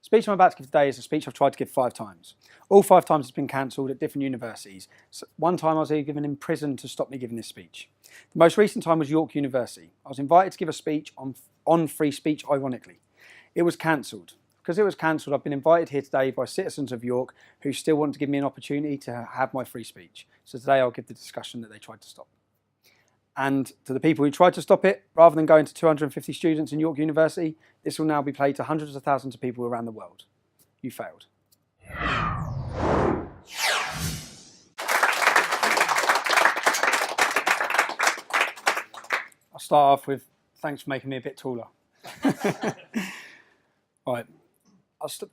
speech I'm about to give today is a speech I've tried to give 5 times. All 5 times it's been cancelled at different universities. So one time I was even given in prison to stop me giving this speech. The most recent time was York University. I was invited to give a speech on free speech, ironically. It was cancelled. Because it was cancelled, I've been invited here today by citizens of York who still want to give me an opportunity to have my free speech. So today I'll give the discussion that they tried to stop. And to the people who tried to stop it, rather than going to 250 students in York University, this will now be played to hundreds of thousands of people around the world. You failed. I'll start off with thanks for making me a bit taller. All right.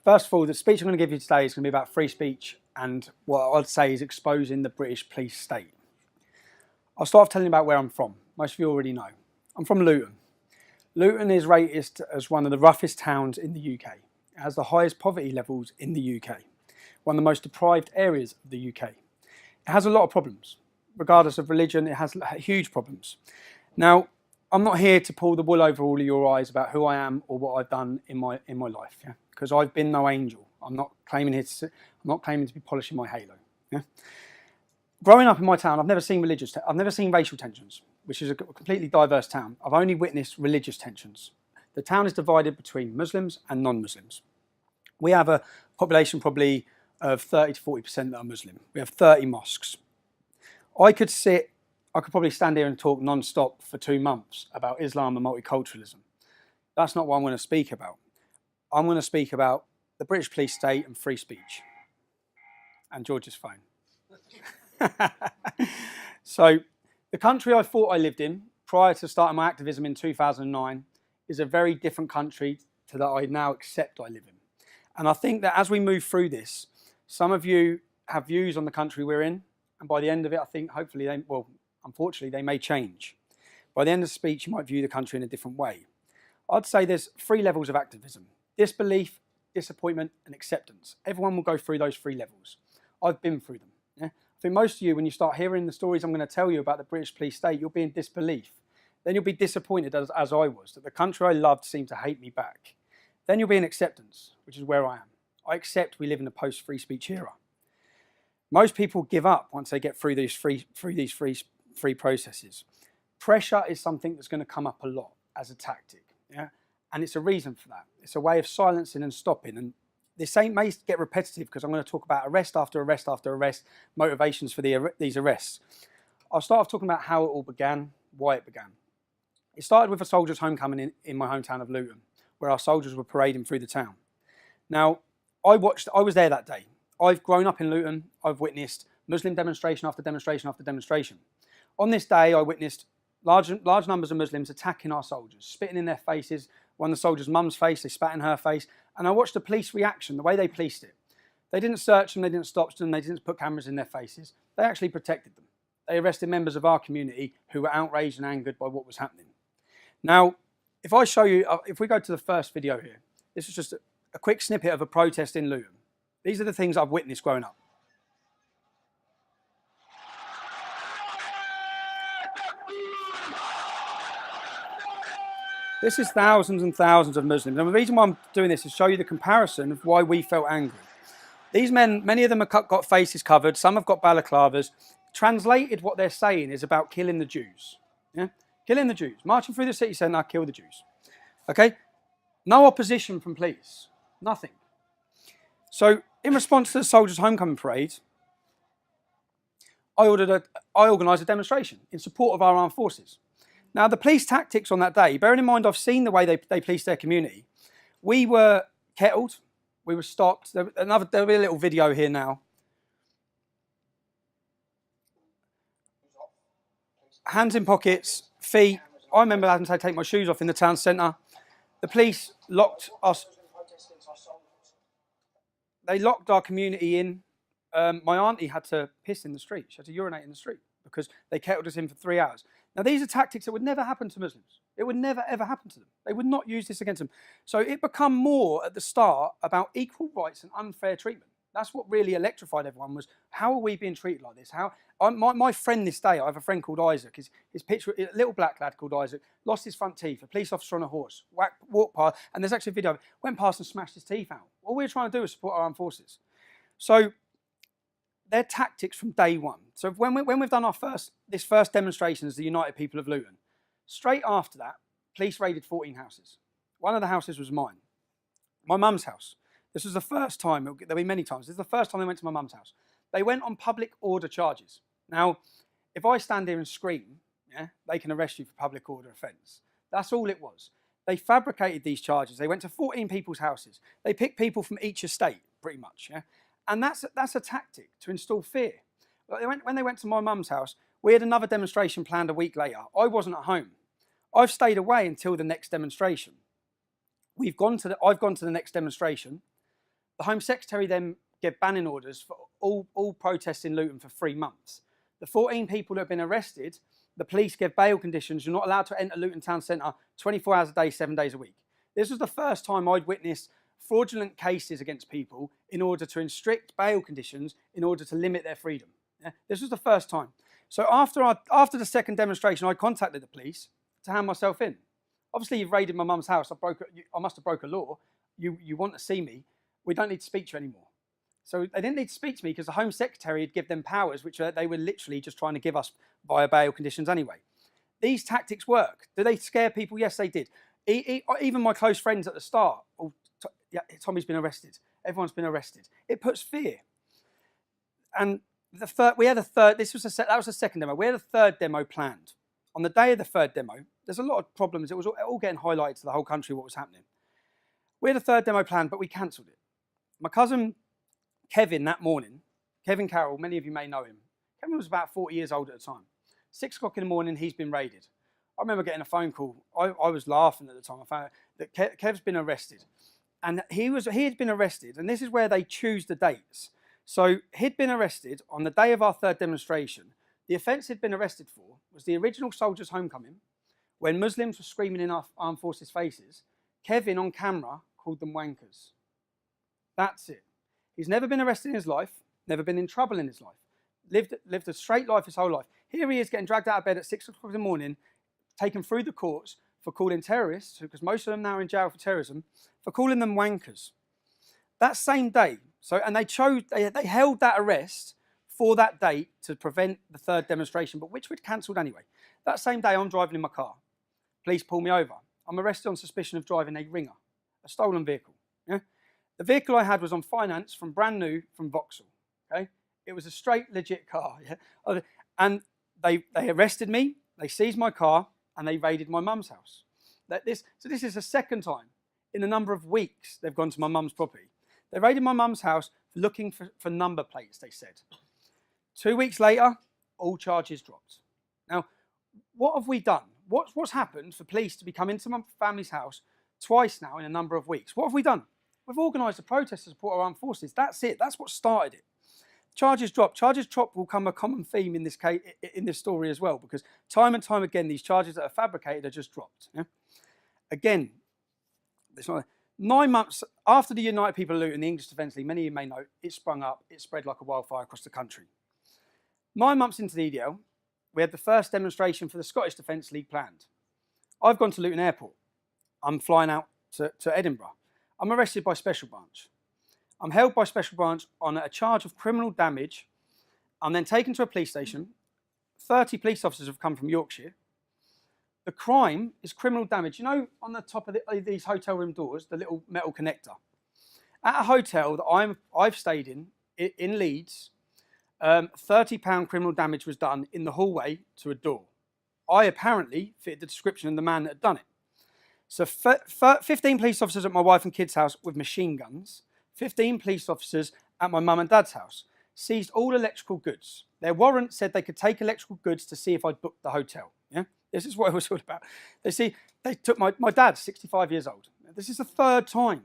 First of all, the speech I'm going to give you today is going to be about free speech and what I'd say is exposing the British police state. I'll start off telling you about where I'm from. Most of you already know. I'm from Luton. Luton is rated as one of the roughest towns in the UK. It has the highest poverty levels in the UK. One of the most deprived areas of the UK. It has a lot of problems. Regardless of religion, it has huge problems. Now, I'm not here to pull the wool over all of your eyes about who I am or what I've done in my life, yeah? Because I've been no angel. I'm not claiming to be polishing my halo. Yeah? Growing up in my town, I've never seen racial tensions, which is a completely diverse town. I've only witnessed religious tensions. The town is divided between Muslims and non-Muslims. We have a population probably of 30 to 40% that are Muslim. We have 30 mosques. I could probably stand here and talk non-stop for 2 months about Islam and multiculturalism. That's not what I'm going to speak about. I'm going to speak about the British police state and free speech. And George's phone. So, the country I thought I lived in prior to starting my activism in 2009 is a very different country to that I now accept I live in. And I think that as we move through this, some of you have views on the country we're in, and by the end of it, I think hopefully unfortunately, they may change. By the end of the speech, you might view the country in a different way. I'd say there's 3 levels of activism: disbelief, disappointment, and acceptance. Everyone will go through those 3 levels. I've been through them. Yeah? I think most of you, when you start hearing the stories I'm going to tell you about the British police state, you'll be in disbelief. Then you'll be disappointed, as I was, that the country I loved seemed to hate me back. Then you'll be in acceptance, which is where I am. I accept we live in a post-free speech era. Most people give up once they get through these free processes. Pressure is something that's going to come up a lot as a tactic, yeah? And it's a reason for that. It's a way of silencing and stopping. And this may get repetitive because I'm going to talk about arrest after arrest after arrest, motivations for these arrests. I'll start off talking about how it all began, why it began. It started with a soldiers' homecoming in my hometown of Luton, where our soldiers were parading through the town. Now, I was there that day. I've grown up in Luton. I've witnessed Muslim demonstration after demonstration after demonstration. On this day, I witnessed large numbers of Muslims attacking our soldiers, spitting in their faces. One of the soldiers' mum's face, they spat in her face. And I watched the police reaction, the way they policed it. They didn't search them, they didn't stop them, they didn't put cameras in their faces. They actually protected them. They arrested members of our community who were outraged and angered by what was happening. Now, if we go to the first video here, this is just a quick snippet of a protest in Luton. These are the things I've witnessed growing up. This is thousands and thousands of Muslims. And the reason why I'm doing this is to show you the comparison of why we felt angry. These men, many of them have got faces covered, some have got balaclavas. Translated, what they're saying is about killing the Jews. Yeah? Killing the Jews. Marching through the city centre, kill the Jews. Okay? No opposition from police. Nothing. So, in response to the soldiers' homecoming parade, I organised a demonstration in support of our armed forces. Now, the police tactics on that day, bearing in mind I've seen the way they police their community, we were kettled, we were stopped. There'll be a little video here now. Hands in pockets, feet. I remember having to take my shoes off in the town centre. The police locked us. They locked our community in. My auntie had to piss in the street. She had to urinate in the street because they kettled us in for 3 hours. Now, these are tactics that would never happen to Muslims. It would never, ever happen to them. They would not use this against them. So it became more at the start about equal rights and unfair treatment. That's what really electrified everyone, was how are we being treated like this? My friend this day, I have a friend called Isaac, his picture, a little black lad called Isaac, lost his front teeth, a police officer on a horse, walked past, and there's actually a video of it, went past and smashed his teeth out. All we're trying to do is support our armed forces. So their tactics from day one. So when we've done this first demonstration as the United People of Luton, straight after that, police raided 14 houses. One of the houses was mine, my mum's house. This was the first time, there'll be many times, this is the first time they went to my mum's house. They went on public order charges. Now, if I stand here and scream, yeah, they can arrest you for public order offence. That's all it was. They fabricated these charges. They went to 14 people's houses. They picked people from each estate, pretty much, yeah? And that's a tactic to install fear. When they went to my mum's house, we had another demonstration planned a week later. I wasn't at home. I've stayed away until the next demonstration. I've gone to the next demonstration. The Home Secretary then gave banning orders for all protests in Luton for 3 months. The 14 people that have been arrested, the police gave bail conditions. You're not allowed to enter Luton Town Centre 24 hours a day, 7 days a week. This was the first time I'd witnessed fraudulent cases against people in order to restrict bail conditions in order to limit their freedom. Yeah? This was the first time. So after the second demonstration, I contacted the police to hand myself in. Obviously, you've raided my mum's house. I must have broke a law. You want to see me. We don't need to speak to you anymore. So they didn't need to speak to me because the Home Secretary had given them powers which they were literally just trying to give us via bail conditions anyway. These tactics work. Do they scare people? Yes, they did. Even my close friends at the start, yeah, Tommy's been arrested. Everyone's been arrested. It puts fear. And we had a third. That was the second demo. We had a third demo planned. On the day of the third demo, there's a lot of problems. It was all getting highlighted to the whole country what was happening. We had a third demo planned, but we cancelled it. My cousin Kevin that morning, Kevin Carroll, many of you may know him. Kevin was about 40 years old at the time. 6 o'clock in the morning, he's been raided. I remember getting a phone call. I was laughing at the time. I found out that Kev's been arrested. And he had been arrested, and this is where they choose the dates. So he'd been arrested on the day of our third demonstration. The offence he'd been arrested for was the original soldiers' homecoming, when Muslims were screaming in our armed forces' faces. Kevin, on camera, called them wankers. That's it. He's never been arrested in his life, never been in trouble in his life, lived a straight life his whole life. Here he is getting dragged out of bed at 6 o'clock in the morning, taken through the courts for calling terrorists, because most of them now are in jail for terrorism, for calling them wankers. That same day, and they held that arrest for that date to prevent the third demonstration, but which we'd cancelled anyway. That same day, I'm driving in my car. Police pull me over. I'm arrested on suspicion of driving a Ringer, a stolen vehicle. Yeah? The vehicle I had was on finance from brand new from Vauxhall. Okay? It was a straight, legit car. Yeah? And they arrested me, they seized my car, and they raided my mum's house. So this is the second time in a number of weeks they've gone to my mum's property. They raided my mum's house looking for number plates, they said. 2 weeks later, all charges dropped. Now, what have we done? What's happened for police to be coming into my family's house twice now in a number of weeks? What have we done? We've organised a protest to support our armed forces. That's it. That's what started it. Charges drop. Charges drop will become a common theme in this case, in this story as well, because time and time again, these charges that are fabricated are just dropped. Yeah? Again, 9 months after the United People of Luton, the English Defence League, many of you may know, it sprung up, it spread like a wildfire across the country. 9 months into the EDL, we had the first demonstration for the Scottish Defence League planned. I've gone to Luton Airport. I'm flying out to Edinburgh. I'm arrested by Special Branch. I'm held by Special Branch on a charge of criminal damage. I'm then taken to a police station. 30 police officers have come from Yorkshire. The crime is criminal damage. You know, on the top of these hotel room doors, the little metal connector. At a hotel that I've stayed in Leeds, £30 criminal damage was done in the hallway to a door. I apparently fitted the description of the man that had done it. So 15 police officers at my wife and kids' house with machine guns, 15 police officers at my mum and dad's house, seized all electrical goods. Their warrant said they could take electrical goods to see if I'd booked the hotel. Yeah, this is what it was all about. They took my dad, 65 years old. This is the third time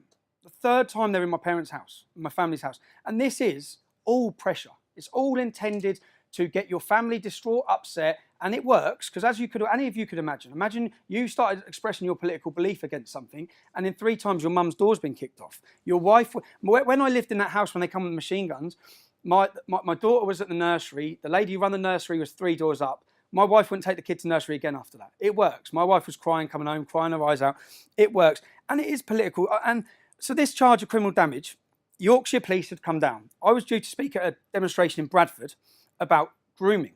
they're in my parents' house, my family's house. And this is all pressure. It's all intended to get your family distraught, upset, And it works because, as any of you could imagine you started expressing your political belief against something, and in 3 times your mum's door's been kicked off. Your wife, when I lived in that house, when they come with machine guns, my daughter was at the nursery. The lady who ran the nursery was 3 doors up. My wife wouldn't take the kid to nursery again after that. It works. My wife was crying, coming home, crying her eyes out. It works. And it is political. And so this charge of criminal damage, Yorkshire police had come down. I was due to speak at a demonstration in Bradford about grooming.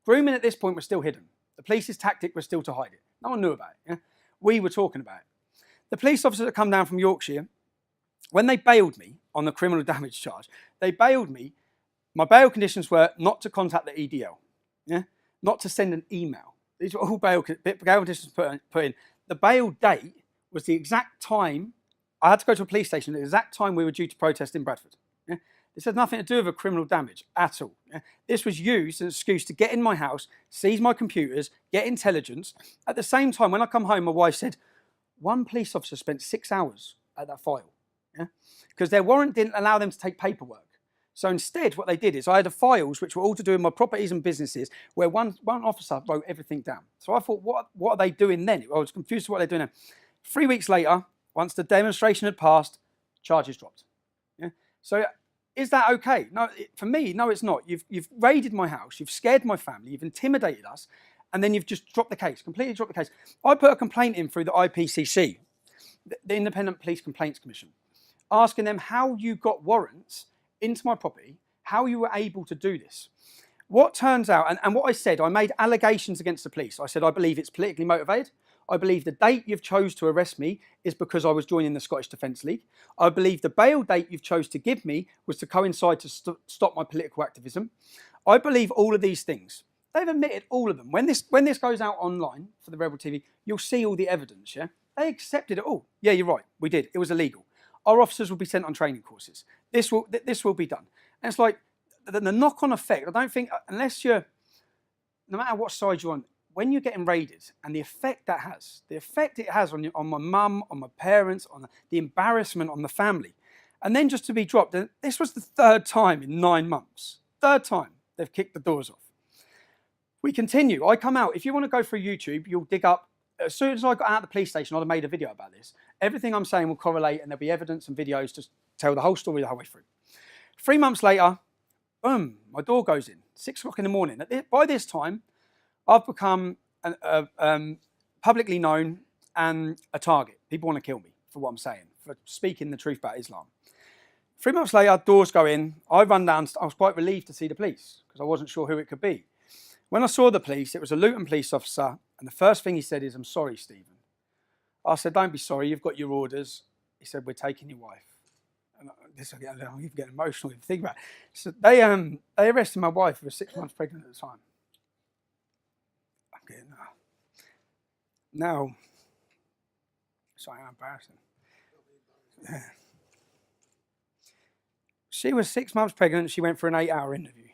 Grooming at this point was still hidden. The police's tactic was still to hide it. No one knew about it. Yeah? We were talking about it. The police officers that come down from Yorkshire, when they bailed me on the criminal damage charge, they bailed me. My bail conditions were not to contact the EDL. Yeah? Not to send an email. These were all bail conditions put in. The bail date was the exact time. I had to go to a police station at the exact time we were due to protest in Bradford. Yeah? This had nothing to do with a criminal damage at all. Yeah? This was used as an excuse to get in my house, seize my computers, get intelligence. At the same time, when I come home, my wife said, one police officer spent 6 hours at that file. Yeah? Because their warrant didn't allow them to take paperwork. So instead, what they did is I had the files, which were all to do with my properties and businesses, where one officer wrote everything down. So I thought, what are they doing then? I was confused with what they're doing now. 3 weeks later, once the demonstration had passed, charges dropped. Yeah? So is that okay? No, for me, no, it's not. You've raided my house, you've scared my family, you've intimidated us, and then you've just dropped the case, completely dropped the case. I put a complaint in through the IPCC, the Independent Police Complaints Commission, asking them how you got warrants into my property, how you were able to do this. What turns out, and what I said, I made allegations against the police. I said, I believe it's politically motivated. I believe the date you've chose to arrest me is because I was joining the Scottish Defence League. I believe the bail date you've chose to give me was to coincide to stop my political activism. I believe all of these things. They've admitted all of them. When this goes out online for the Rebel TV, you'll see all the evidence, yeah? They accepted it all. Yeah, you're right, we did. It was illegal. Our officers will be sent on training courses. This will be done. And it's like the knock-on effect. I don't think, unless you're, no matter what side you're on, when you're getting raided and the effect it has on my mum, on my parents, on the embarrassment on the family, and then just to be dropped. This was the 3rd time in 9 months. 3rd time they've kicked the doors off. We continue. I come out. If you want to go through YouTube, you'll dig up. As soon as I got out of the police station, I'd have made a video about this. Everything I'm saying will correlate, and there'll be evidence and videos to tell the whole story the whole way through. 3 months later, boom, my door goes in. 6 o'clock in the morning. By this time, I've become publicly known and a target. People want to kill me for what I'm saying, for speaking the truth about Islam. 3 months later, doors go in. I run down. I was quite relieved to see the police because I wasn't sure who it could be. When I saw the police, it was a Luton police officer, and the first thing he said is, "I'm sorry, Stephen." I said, "Don't be sorry, you've got your orders." He said, "We're taking your wife." And I'm even getting emotional if you think about it. So they arrested my wife, who was 6 months pregnant at the time. I'm getting now. Sorry, I'm embarrassing. Yeah. She was 6 months pregnant. She went for an 8-hour interview.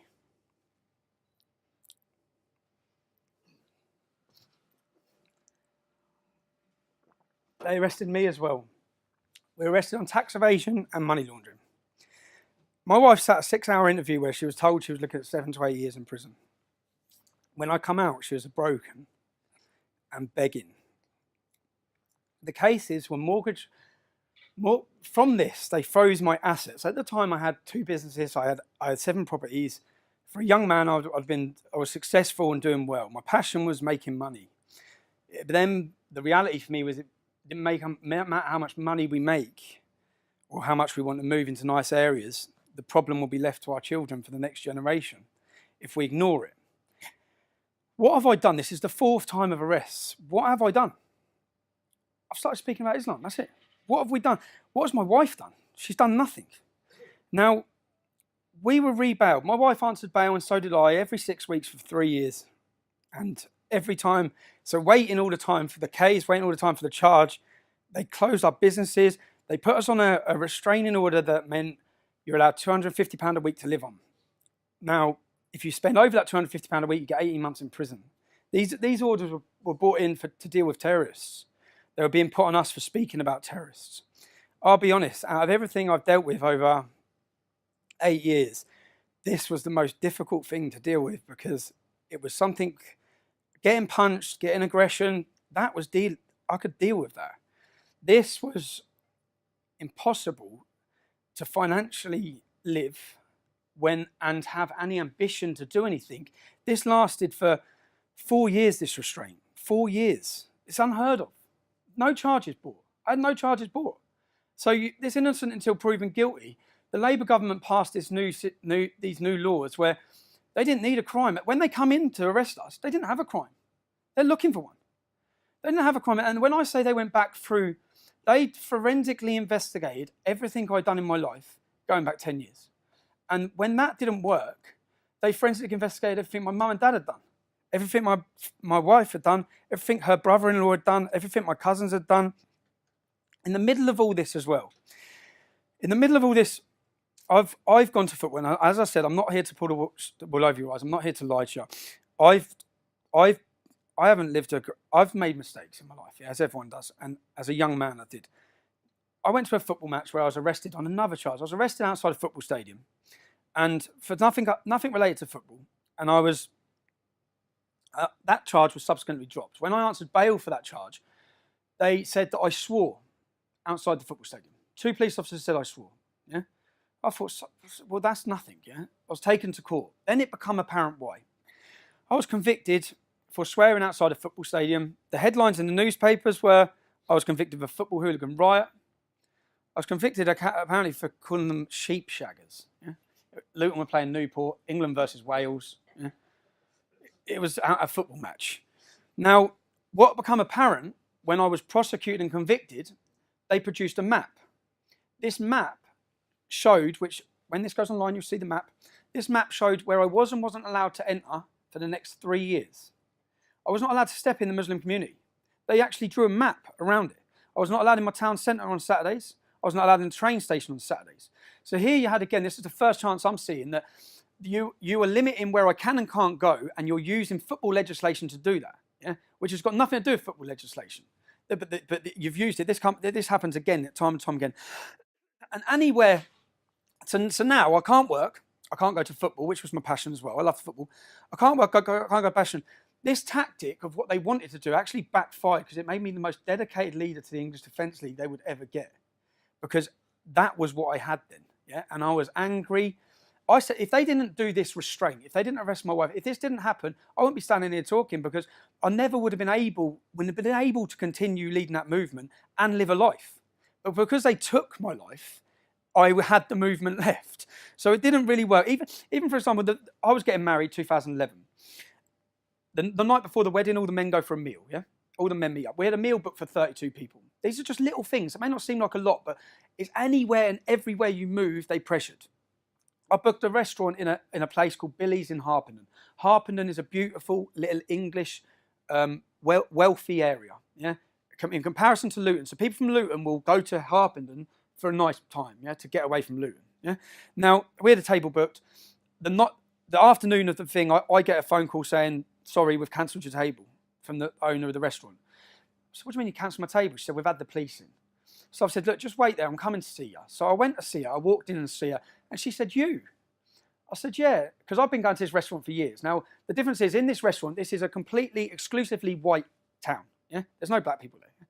They arrested me as well. We were arrested on tax evasion and money laundering. My wife sat a 6-hour interview where she was told she was looking at 7 to 8 years in prison. When I come out, she was broken and begging. The cases were from this, they froze my assets. At the time, I had 2 businesses. I had 7 properties. For a young man, I was successful and doing well. My passion was making money. But then the reality for me was it didn't matter how much money we make or how much we want to move into nice areas. The problem will be left to our children for the next generation if we ignore it. What have I done? This is the 4th time of arrests. What have I done? I've started speaking about Islam. That's it. What have we done? What has my wife done? She's done nothing. Now, we were rebailed. My wife answered bail, and so did I, every 6 weeks for 3 years. And every time, so waiting all the time for the case, waiting all the time for the charge. They closed our businesses. They put us on a restraining order that meant you're allowed £250 a week to live on. Now, if you spend over that £250 a week, you get 18 months in prison. These orders were brought in to deal with terrorists. They were being put on us for speaking about terrorists. I'll be honest, out of everything I've dealt with over 8 years, this was the most difficult thing to deal with because it was something getting punched, getting aggression, I could deal with that. This was impossible to financially live and have any ambition to do anything. This lasted for 4 years, this restraint. 4 years. It's unheard of. No charges brought. I had no charges brought. So this innocent until proven guilty. The Labour government passed these new laws where they didn't need a crime. When they come in to arrest us, they didn't have a crime. They're looking for one. They didn't have a crime. And when I say they went back through, they forensically investigated everything I'd done in my life, going back 10 years. And when that didn't work, they forensically investigated everything my mum and dad had done. Everything my wife had done, everything her brother-in-law had done, everything my cousins had done. In the middle of all this as well, I've gone to football. And as I said, I'm not here to pull the wool over your eyes. I'm not here to lie to you. I've made mistakes in my life, yeah, as everyone does. And as a young man, I did. I went to a football match where I was arrested on another charge. I was arrested outside a football stadium, and for nothing related to football. And I was that charge was subsequently dropped. When I answered bail for that charge, they said that I swore outside the football stadium. 2 police officers said I swore. Yeah, I thought, well, that's nothing. Yeah, I was taken to court. Then it became apparent why. I was convicted for swearing outside a football stadium. The headlines in the newspapers were I was convicted of a football hooligan riot. I was convicted apparently for calling them sheep shaggers. Yeah? Luton were playing Newport, England versus Wales. Yeah? It was a football match. Now, what became apparent when I was prosecuted and convicted, they produced a map. This map showed, which when this goes online, you'll see the map. This map showed where I was and wasn't allowed to enter for the next 3 years. I was not allowed to step in the Muslim community. They actually drew a map around it. I was not allowed in my town centre on Saturdays. I was not allowed in the train station on Saturdays. So here you had, again, this is the first chance I'm seeing that you are limiting where I can and can't go, and you're using football legislation to do that, yeah? Which has got nothing to do with football legislation. But you've used it. This happens again, time and time again. And anywhere, so now I can't work. I can't go to football, which was my passion as well. I love football. I can't work. I can't go passion. This tactic of what they wanted to do actually backfired because it made me the most dedicated leader to the English Defence League they would ever get. Because that was what I had then, yeah? And I was angry. I said, if they didn't do this restraint, if they didn't arrest my wife, if this didn't happen, I wouldn't be standing here talking because I never would have been able to continue leading that movement and live a life. But because they took my life, I had the movement left. So it didn't really work. Even for example, I was getting married 2011. The night before the wedding, all the men go for a meal, yeah? All the men meet up. We had a meal booked for 32 people. These are just little things. It may not seem like a lot, but it's anywhere and everywhere you move, they pressured. I booked a restaurant in a place called Billy's in Harpenden. Harpenden is a beautiful little English, wealthy area, yeah? In comparison to Luton. So people from Luton will go to Harpenden for a nice time, yeah, to get away from Luton, yeah? Now, we had a table booked. The afternoon of the thing, I get a phone call saying, sorry, we've cancelled your table, from the owner of the restaurant. So what do you mean you cancelled my table? She said, we've had the police in. So I said, look, just wait there, I'm coming to see you. So I went to see her, I walked in and see her, and she said, you? I said, yeah, because I've been going to this restaurant for years. Now, the difference is, in this restaurant, this is a completely, exclusively white town, yeah? There's no black people there.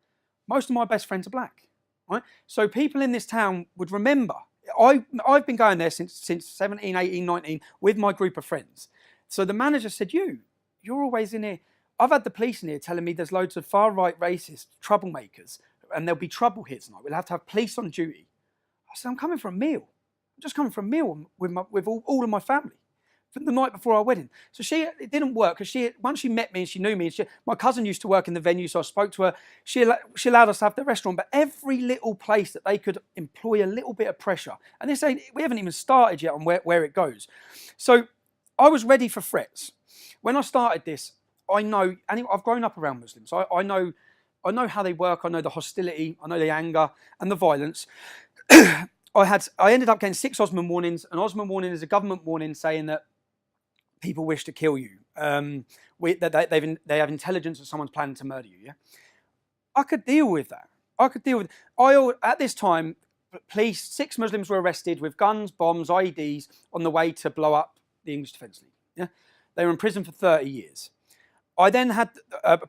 Most of my best friends are black, right? So people in this town would remember. I've been going there since 17, 18, 19 with my group of friends. So the manager said, you're always in here. I've had the police in here telling me there's loads of far-right racist troublemakers and there'll be trouble here tonight. We'll have to have police on duty. I said, I'm coming for a meal. I'm just coming for a meal with all of my family from the night before our wedding. So it didn't work because once she met me and she knew me, and my cousin used to work in the venue, so I spoke to her. She allowed us to have the restaurant, but every little place that they could employ a little bit of pressure. And we haven't even started yet on where it goes. So I was ready for threats. When I started this, I've grown up around Muslims. I know how they work. I know the hostility. I know the anger and the violence. I ended up getting 6 Osman warnings. An Osman warning is a government warning saying that people wish to kill you. That they have intelligence that someone's planning to murder you. Yeah, I could deal with that. At this time, 6 Muslims were arrested with guns, bombs, IEDs on the way to blow up the English Defence League. Yeah, they were in prison for 30 years. I then had a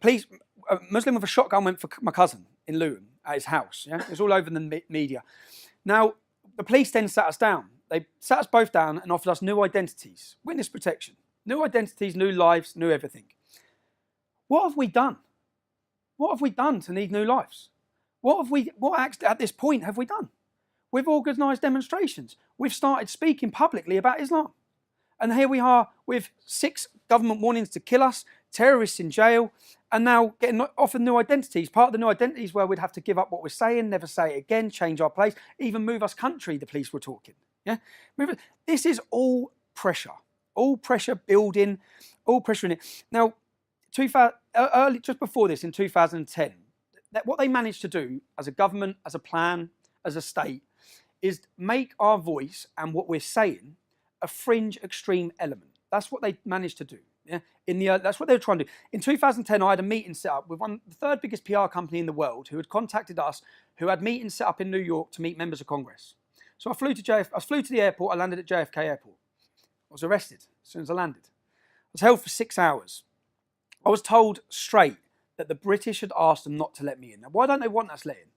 Muslim with a shotgun went for my cousin in Luton at his house. Yeah, it was all over the media. Now, the police then sat us down. They sat us both down and offered us new identities, witness protection, new identities, new lives, new everything. What have we done? What have we done to need new lives? What acts at this point have we done? We've organised demonstrations. We've started speaking publicly about Islam. And here we are with 6 government warnings to kill us, terrorists in jail, and now getting offered new identities. Part of the new identities where we'd have to give up what we're saying, never say it again, change our place, even move us country, the police were talking. Yeah, this is all pressure building, all pressure in it. Now, just before this, in 2010, what they managed to do as a government, as a plan, as a state, is make our voice and what we're saying a fringe extreme element. That's what they managed to do. Yeah, that's what they were trying to do. In 2010, I had a meeting set up with the third biggest PR company in the world, who had contacted us, who had meetings set up in New York to meet members of Congress. So I flew to the airport. I landed at JFK Airport. I was arrested as soon as I landed. I was held for 6 hours. I was told straight that the British had asked them not to let me in. Now, why don't they want us let in?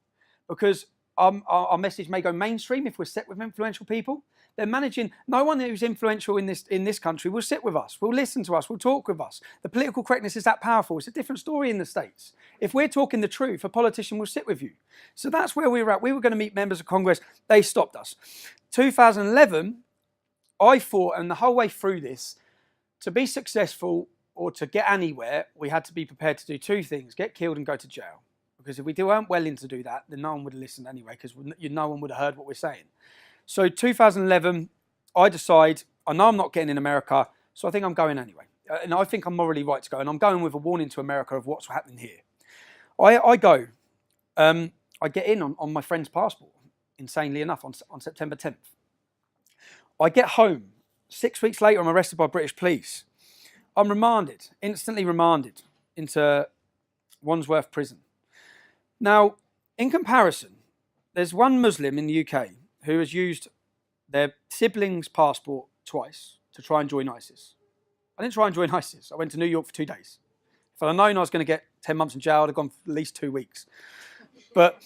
Because our message may go mainstream if we're set with influential people. They're managing. No one who's influential in this country will sit with us, will listen to us, will talk with us. The political correctness is that powerful. It's a different story in the States. If we're talking the truth, a politician will sit with you. So that's where we were at. We were going to meet members of Congress. They stopped us. 2011, I thought, and the whole way through this, to be successful or to get anywhere, we had to be prepared to do 2 things: get killed and go to jail. Because if we weren't willing to do that, then no one would have listened anyway, because no one would have heard what we're saying. So 2011, I decide, I know I'm not getting in America, so I think I'm going anyway. And I think I'm morally right to go. And I'm going with a warning to America of what's happening here. I go. I get in on my friend's passport, insanely enough, on September 10th. I get home. 6 weeks later, I'm arrested by British police. I'm remanded, instantly remanded, into Wandsworth Prison. Now, in comparison, there's one Muslim in the UK who has used their sibling's passport twice to try and join ISIS. I didn't try and join ISIS. I went to New York for 2 days. If I'd have known I was going to get 10 months in jail, I'd have gone for at least 2 weeks. But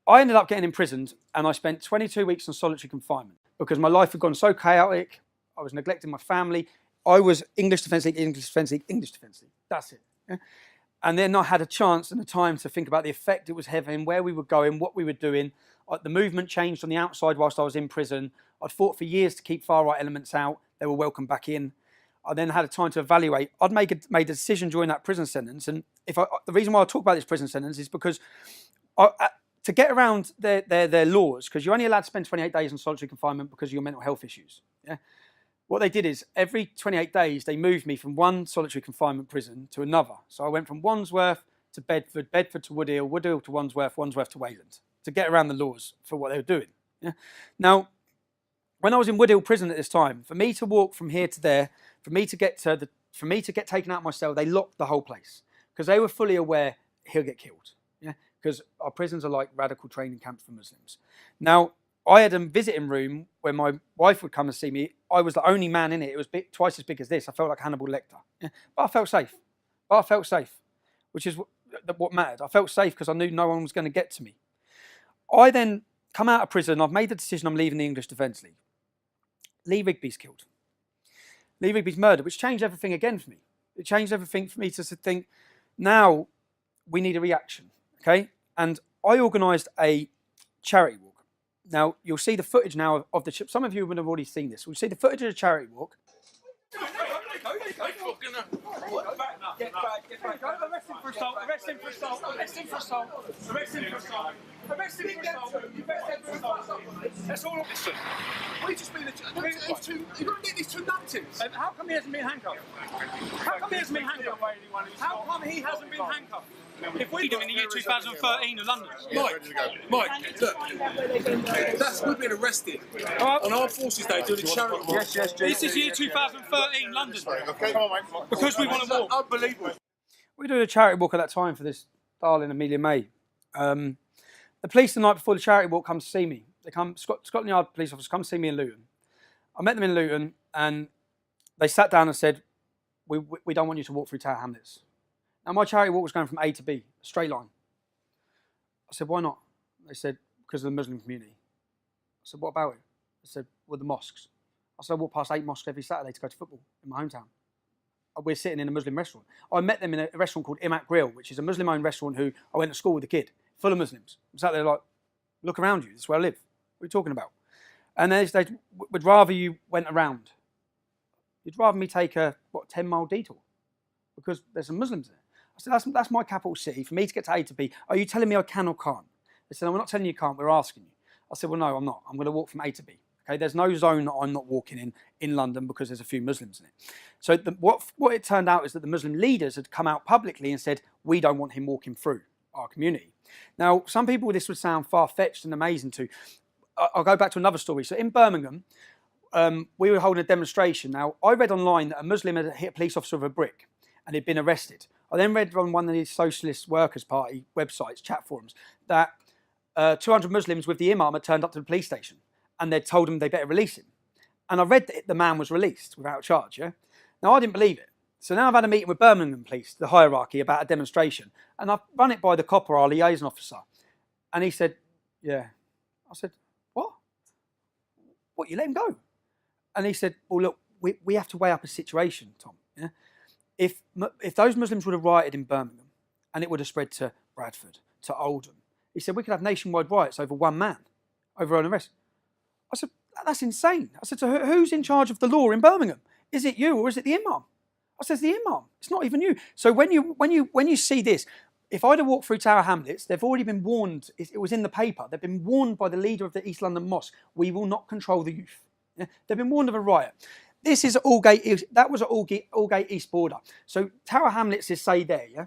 I ended up getting imprisoned, and I spent 22 weeks in solitary confinement because my life had gone so chaotic. I was neglecting my family. I was English Defence League, English Defence League, English Defence League. That's it. Yeah? And then I had a chance and a time to think about the effect it was having, where we were going, what we were doing. The movement changed on the outside whilst I was in prison. I'd fought for years to keep far-right elements out. They were welcomed back in. I then had a time to evaluate. I'd made a decision during that prison sentence. And the reason why I talk about this prison sentence is because to get around their laws, because you're only allowed to spend 28 days in solitary confinement because of your mental health issues. Yeah. What they did is every 28 days, they moved me from one solitary confinement prison to another. So I went from Wandsworth to Bedford, Bedford to Woodhill, Woodhill to Wandsworth, Wandsworth to Wayland, to get around the laws for what they were doing. Yeah? Now, when I was in Woodhill prison at this time, for me to walk from here to there, for me to get taken out of my cell, they locked the whole place because they were fully aware he'll get killed. Yeah, because our prisons are like radical training camps for Muslims. Now, I had a visiting room where my wife would come and see me. I was the only man in it. It was twice as big as this. I felt like Hannibal Lecter. Yeah? But I felt safe. Which is what mattered. I felt safe because I knew no one was going to get to me. I then come out of prison. I've made the decision I'm leaving the English Defence League. Lee Rigby's killed. Lee Rigby's murdered, which changed everything again for me. It changed everything for me to think, now we need a reaction, okay? And I organised a charity walk. Now, you'll see the footage now of the... Some of you would have already seen this. We'll see the footage of the charity walk. Get back. Arrest him for assault. That's all. Listen, we just been... You've got to get these 2 numptins. How come he hasn't been handcuffed? How come he hasn't been handcuffed? If we do in the year 2013 in London. Mike, look, we've been arrested on Armed Forces Day doing a charity walk. Yes. This is year 2013 London. Okay, come on, mate. Because we want to walk. Unbelievable. We were doing a charity walk at that time for this darling Amelia May. The police the night before the charity walk come to see me. They come, Scotland Yard police officers come see me in Luton. I met them in Luton and they sat down and said, we don't want you to walk through Tower Hamlets. Now, my charity walk was going from A to B, a straight line. I said, why not? They said, because of the Muslim community. I said, what about it? They said, well, the mosques. I said, I walk past 8 mosques every Saturday to go to football in my hometown. We're sitting in a Muslim restaurant. I met them in a restaurant called Imak Grill, which is a Muslim-owned restaurant who I went to school with a kid, full of Muslims. I sat there like, look around you, this is where I live. What are you talking about? And they would rather you went around. You'd rather me take a, 10-mile detour because there's some Muslims there. I said, that's my capital city. For me to get to A to B, are you telling me I can or can't? They said, no, we're not telling you can't, we're asking you. I said, well, no, I'm not. I'm going to walk from A to B. Okay, there's no zone that I'm not walking in London because there's a few Muslims in it. So what it turned out is that the Muslim leaders had come out publicly and said, we don't want him walking through our community. Now, some people, this would sound far-fetched and amazing to. I'll go back to another story. So in Birmingham, we were holding a demonstration. Now, I read online that a Muslim had hit a police officer with a brick and he'd been arrested. I then read on one of the Socialist Workers' Party websites, chat forums, that 200 Muslims with the imam had turned up to the police station and they'd told him they better release him. And I read that the man was released without charge, yeah? Now, I didn't believe it. So now I've had a meeting with Birmingham Police, the hierarchy, about a demonstration. And I've run it by the copper, our liaison officer. And he said, yeah. I said, what? What, you let him go? And he said, well, look, we have to weigh up a situation, Tom. Yeah? If those Muslims would have rioted in Birmingham and it would have spread to Bradford, to Oldham, he said, we could have nationwide riots over one man, over an arrest. I said, that's insane. I said, so who's in charge of the law in Birmingham? Is it you or is it the imam? I said, it's the imam. It's not even you. So when you see this, if I'd have walked through Tower Hamlets, they've already been warned. It was in the paper. They've been warned by the leader of the East London Mosque. We will not control the youth. Yeah? They've been warned of a riot. This is Aldgate. That was at Aldgate East Border. So Tower Hamlets is say there. Yeah,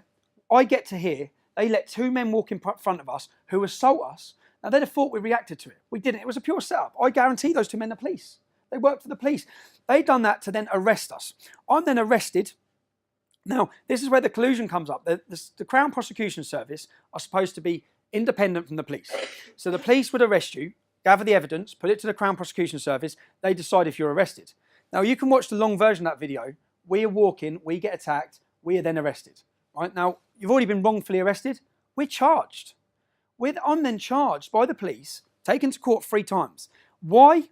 I get to hear they let 2 men walk in front of us who assault us. Now they'd have thought we reacted to it. We didn't. It was a pure setup. I guarantee those 2 men are police. They worked for the police. They'd done that to then arrest us. I'm then arrested. Now, this is where the collusion comes up. The Crown Prosecution Service are supposed to be independent from the police. So the police would arrest you, gather the evidence, put it to the Crown Prosecution Service. They decide if you're arrested. Now, you can watch the long version of that video. We are walking, we get attacked, we are then arrested. Right? Now, you've already been wrongfully arrested. We're charged. I'm then charged by the police, taken to court 3 times. Why?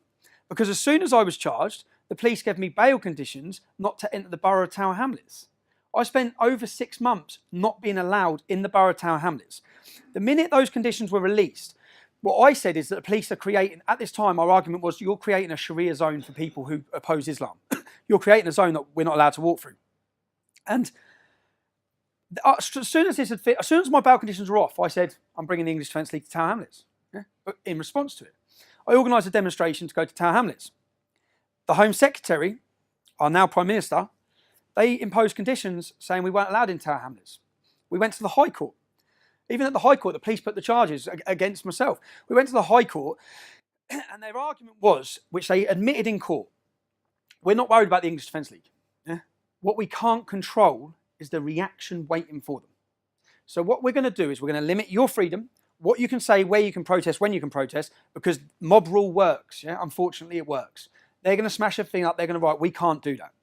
Because as soon as I was charged, the police gave me bail conditions not to enter the borough of Tower Hamlets. I spent over 6 months not being allowed in the borough of Tower Hamlets. The minute those conditions were released, what I said is that the police are creating, at this time, our argument was you're creating a Sharia zone for people who oppose Islam. You're creating a zone that we're not allowed to walk through. And as soon as my bail conditions were off, I said, I'm bringing the English Defence League to Tower Hamlets. Yeah? But in response to it, I organised a demonstration to go to Tower Hamlets. The Home Secretary, our now Prime Minister, they imposed conditions saying we weren't allowed in Tower Hamlets. We went to the High Court. Even at the High Court, the police put the charges against myself. We went to the High Court, and their argument was, which they admitted in court, we're not worried about the English Defence League. Yeah? What we can't control is the reaction waiting for them. So what we're going to do is we're going to limit your freedom, what you can say, where you can protest, when you can protest, because mob rule works. Yeah? Unfortunately, it works. They're going to smash everything up. They're going to write, we can't do that.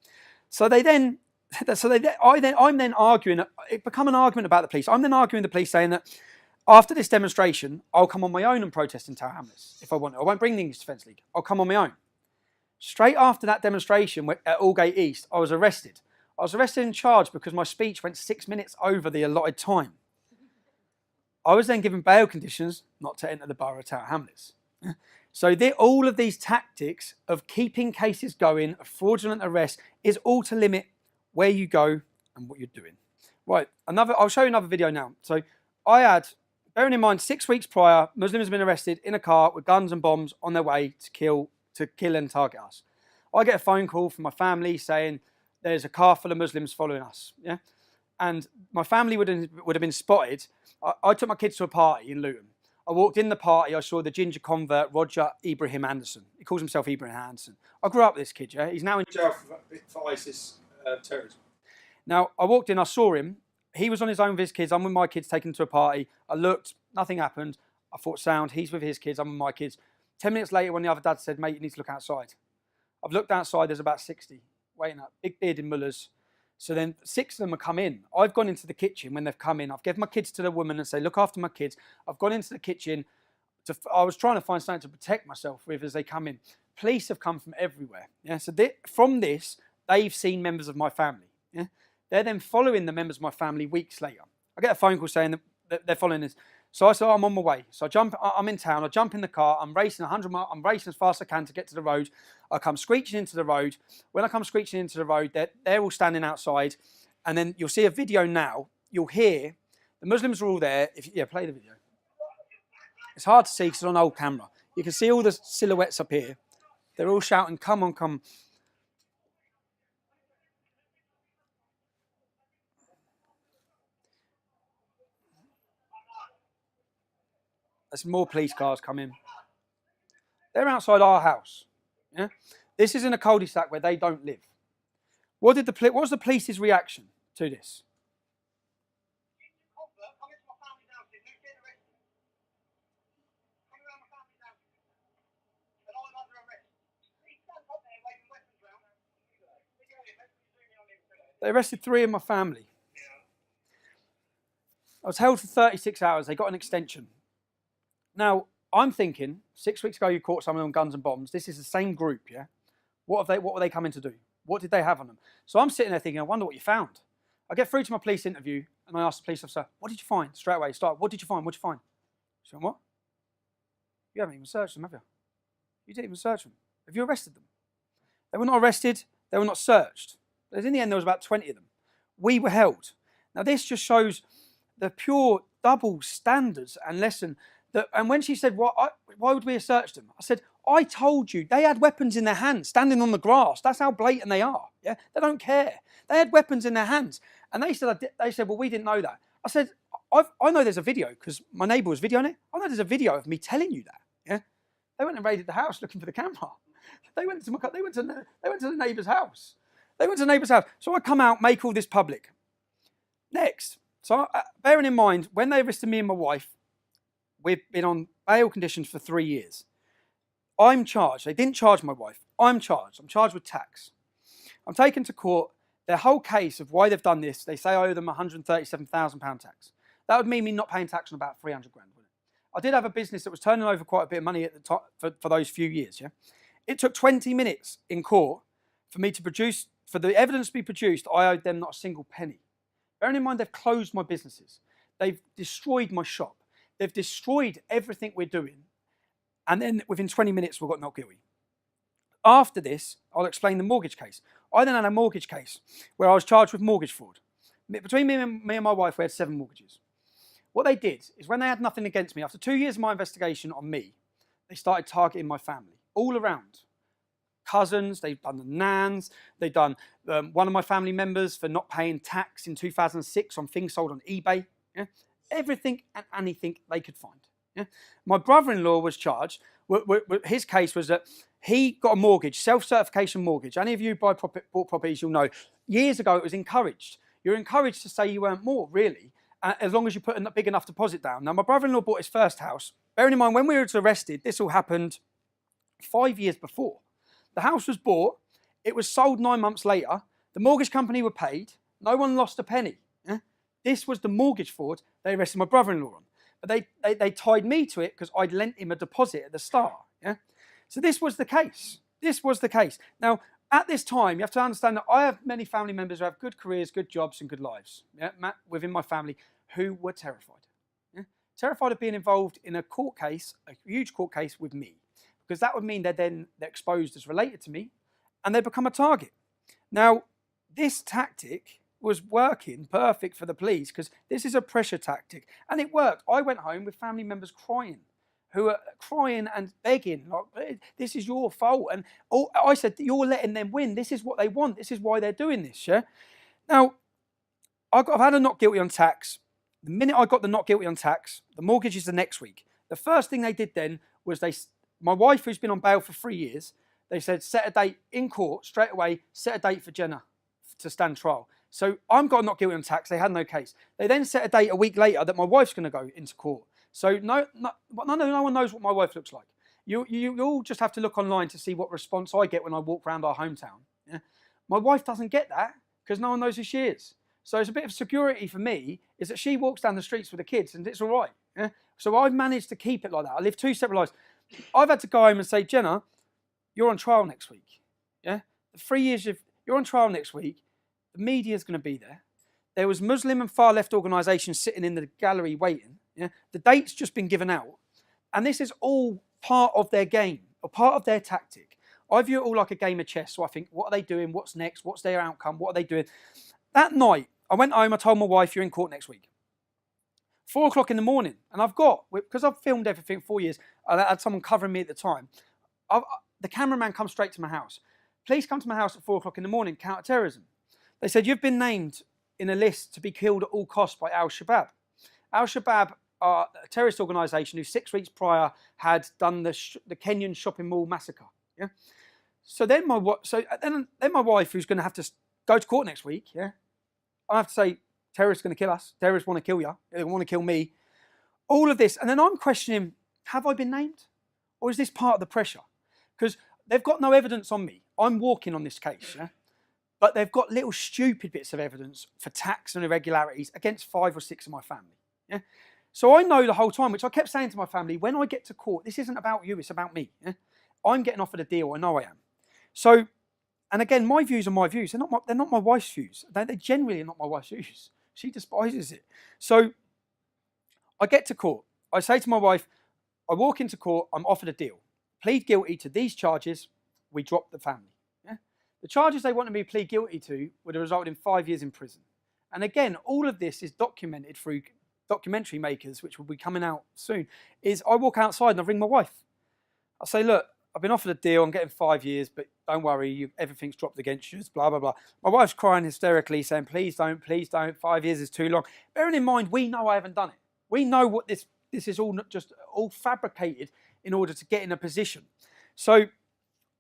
I'm then arguing, it become an argument about the police. I'm then arguing the police saying that after this demonstration, I'll come on my own and protest in Tower Hamlets if I want to. I won't bring the English Defence League. I'll come on my own. Straight after that demonstration at Aldgate East, I was arrested. I was arrested and charged because my speech went 6 minutes over the allotted time. I was then given bail conditions not to enter the borough of Tower Hamlets. So all of these tactics of keeping cases going, of fraudulent arrest, is all to limit where you go and what you're doing. Right, I'll show you another video now. So I had, bearing in mind, 6 weeks prior, Muslims have been arrested in a car with guns and bombs on their way to kill and target us. I get a phone call from my family saying there's a car full of Muslims following us. Yeah, and my family would have been spotted. I took my kids to a party in Luton. I walked in the party, I saw the ginger convert, Roger Ibrahim Anderson. He calls himself Ibrahim Anderson. I grew up with this kid, yeah? He's now in jail for ISIS terrorism. Now, I walked in, I saw him. He was on his own with his kids. I'm with my kids taken to a party. I looked, nothing happened. I thought, sound, he's with his kids, I'm with my kids. 10 minutes later, when the other dad said, mate, you need to look outside. I've looked outside, there's about 60 waiting up. Big bearded mullahs, So then 6 of them have come in. I've gone into the kitchen when they've come in. I've given my kids to the woman and say, look after my kids. I've gone into the kitchen. I was trying to find something to protect myself with as they come in. Police have come from everywhere. Yeah. So from this, they've seen members of my family. Yeah. They're then following the members of my family weeks later. I get a phone call saying that they're following this. So I said, I'm on my way. So I'm in town. I jump in the car. I'm racing 100 miles. I'm racing as fast as I can to get to the road. I come screeching into the road. When I come screeching into the road, they're all standing outside. And then you'll see a video now. You'll hear the Muslims are all there. Play the video. It's hard to see because it's on old camera. You can see all the silhouettes up here. They're all shouting, come on, come. There's more police cars coming. They're outside our house. Yeah? This is in a cul-de-sac where they don't live. What was the police's reaction to this? They arrested 3 of my family. I was held for 36 hours. They got an extension. Now, I'm thinking, 6 weeks ago you caught someone on guns and bombs. This is the same group, yeah? What were they coming to do? What did they have on them? So I'm sitting there thinking, I wonder what you found. I get through to my police interview and I ask the police officer, what did you find? Straight away, what did you find? What did you find? She went, what? You haven't even searched them, have you? You didn't even search them. Have you arrested them? They were not arrested. They were not searched. In the end, there was about 20 of them. We were held. Now, this just shows the pure double standards and lesson. And when she said, why would we have searched them? I said, I told you, they had weapons in their hands, standing on the grass. That's how blatant they are. Yeah, they don't care. They had weapons in their hands. And they said, well, we didn't know that. I said, I know there's a video because my neighbour was videoing it. I know there's a video of me telling you that. Yeah, they went and raided the house looking for the camera. They went to the neighbour's house. So I come out, make all this public. Next, so bearing in mind, when they arrested me and my wife, we've been on bail conditions for 3 years. I'm charged. They didn't charge my wife. I'm charged. I'm charged with tax. I'm taken to court. Their whole case of why they've done this, they say I owe them £137,000 tax. That would mean me not paying tax on about 300 grand, wouldn't it? I did have a business that was turning over quite a bit of money at the top for those few years. Yeah, it took 20 minutes in court for me to produce, for the evidence to be produced. I owed them not a single penny. Bearing in mind, they've closed my businesses. They've destroyed my shop. They've destroyed everything we're doing. And then within 20 minutes, we got not guilty. After this, I'll explain the mortgage case. I then had a mortgage case where I was charged with mortgage fraud. Between me and my wife, we had 7 mortgages. What they did is when they had nothing against me, after 2 years of my investigation on me, they started targeting my family all around. Cousins, they've done the nans, they've done one of my family members for not paying tax in 2006 on things sold on eBay. Yeah? Everything and anything they could find. Yeah? My brother-in-law was charged. His case was that he got a mortgage, self-certification mortgage. Any of you bought properties, you'll know. Years ago, it was encouraged. You're encouraged to say you earned more, really, as long as you put a big enough deposit down. Now, my brother-in-law bought his first house. Bearing in mind, when we were arrested, this all happened 5 years before. The house was bought. It was sold 9 months later. The mortgage company were paid. No one lost a penny. Yeah? This was the mortgage fraud they arrested my brother-in-law on. But they tied me to it because I'd lent him a deposit at the start. Yeah? So this was the case. This was the case. Now, at this time, you have to understand that I have many family members who have good careers, good jobs, and good lives, yeah, within my family, who were terrified. Yeah? Terrified of being involved in a court case, a huge court case with me, because that would mean they're exposed as related to me, and they become a target. Now, this tactic was working perfect for the police because this is a pressure tactic, and it worked. I went home with family members crying, who are crying and begging, like, this is your fault. And I said, you're letting them win. This is what they want. This is why they're doing this, yeah? Now, I've had a not guilty on tax. The minute I got the not guilty on tax, the mortgage is the next week. The first thing they did then was my wife, who's been on bail for 3 years, they said, set a date in court straight away, set a date for Jenna to stand trial. So I'm got not guilty on tax. They had no case. They then set a date a week later that my wife's going to go into court. So no one knows what my wife looks like. You all just have to look online to see what response I get when I walk around our hometown. Yeah? My wife doesn't get that because no one knows who she is. So it's a bit of security for me is that she walks down the streets with the kids and it's all right. Yeah? So I've managed to keep it like that. I live two separate lives. I've had to go home and say, Jenna, you're on trial next week. Yeah, the 3 years you're on trial next week. The media is going to be there. There was Muslim and far left organisations sitting in the gallery waiting. Yeah, the date's just been given out, and this is all part of their game or part of their tactic. I view it all like a game of chess. So I think, what are they doing? What's next? What's their outcome? What are they doing? That night, I went home. I told my wife, "You're in court next week." 4 o'clock in the morning, and because I've filmed everything 4 years. I had someone covering me at the time. The cameraman comes straight to my house. Police come to my house at 4 o'clock in the morning, counter-terrorism. They said, you've been named in a list to be killed at all costs by Al-Shabaab. Al-Shabaab are a terrorist organisation who 6 weeks prior had done the Kenyan shopping mall massacre. Yeah. So then my wife, who's going to have to go to court next week, yeah, I have to say, terrorists are going to kill us. Terrorists want to kill you. They want to kill me. All of this. And then I'm questioning, have I been named? Or is this part of the pressure? Because they've got no evidence on me. I'm walking on this case, yeah? But they've got little stupid bits of evidence for tax and irregularities against 5 or 6 of my family. Yeah? So I know the whole time, which I kept saying to my family, when I get to court, this isn't about you, it's about me. Yeah? I'm getting offered a deal, I know I am. So, and again, my views are my views. They're not my wife's views. They generally are not my wife's views. She despises it. So I get to court. I say to my wife, I walk into court, I'm offered a deal. Plead guilty to these charges, we drop the family. Yeah? The charges they wanted me to plead guilty to would have resulted in 5 years in prison. And again, all of this is documented through documentary makers, which will be coming out soon, is I walk outside and I ring my wife. I say, look, I've been offered a deal, I'm getting 5 years, but don't worry, everything's dropped against you, blah, blah, blah. My wife's crying hysterically, saying, please don't, 5 years is too long. Bearing in mind, we know I haven't done it. We know what this is all fabricated in order to get in a position. So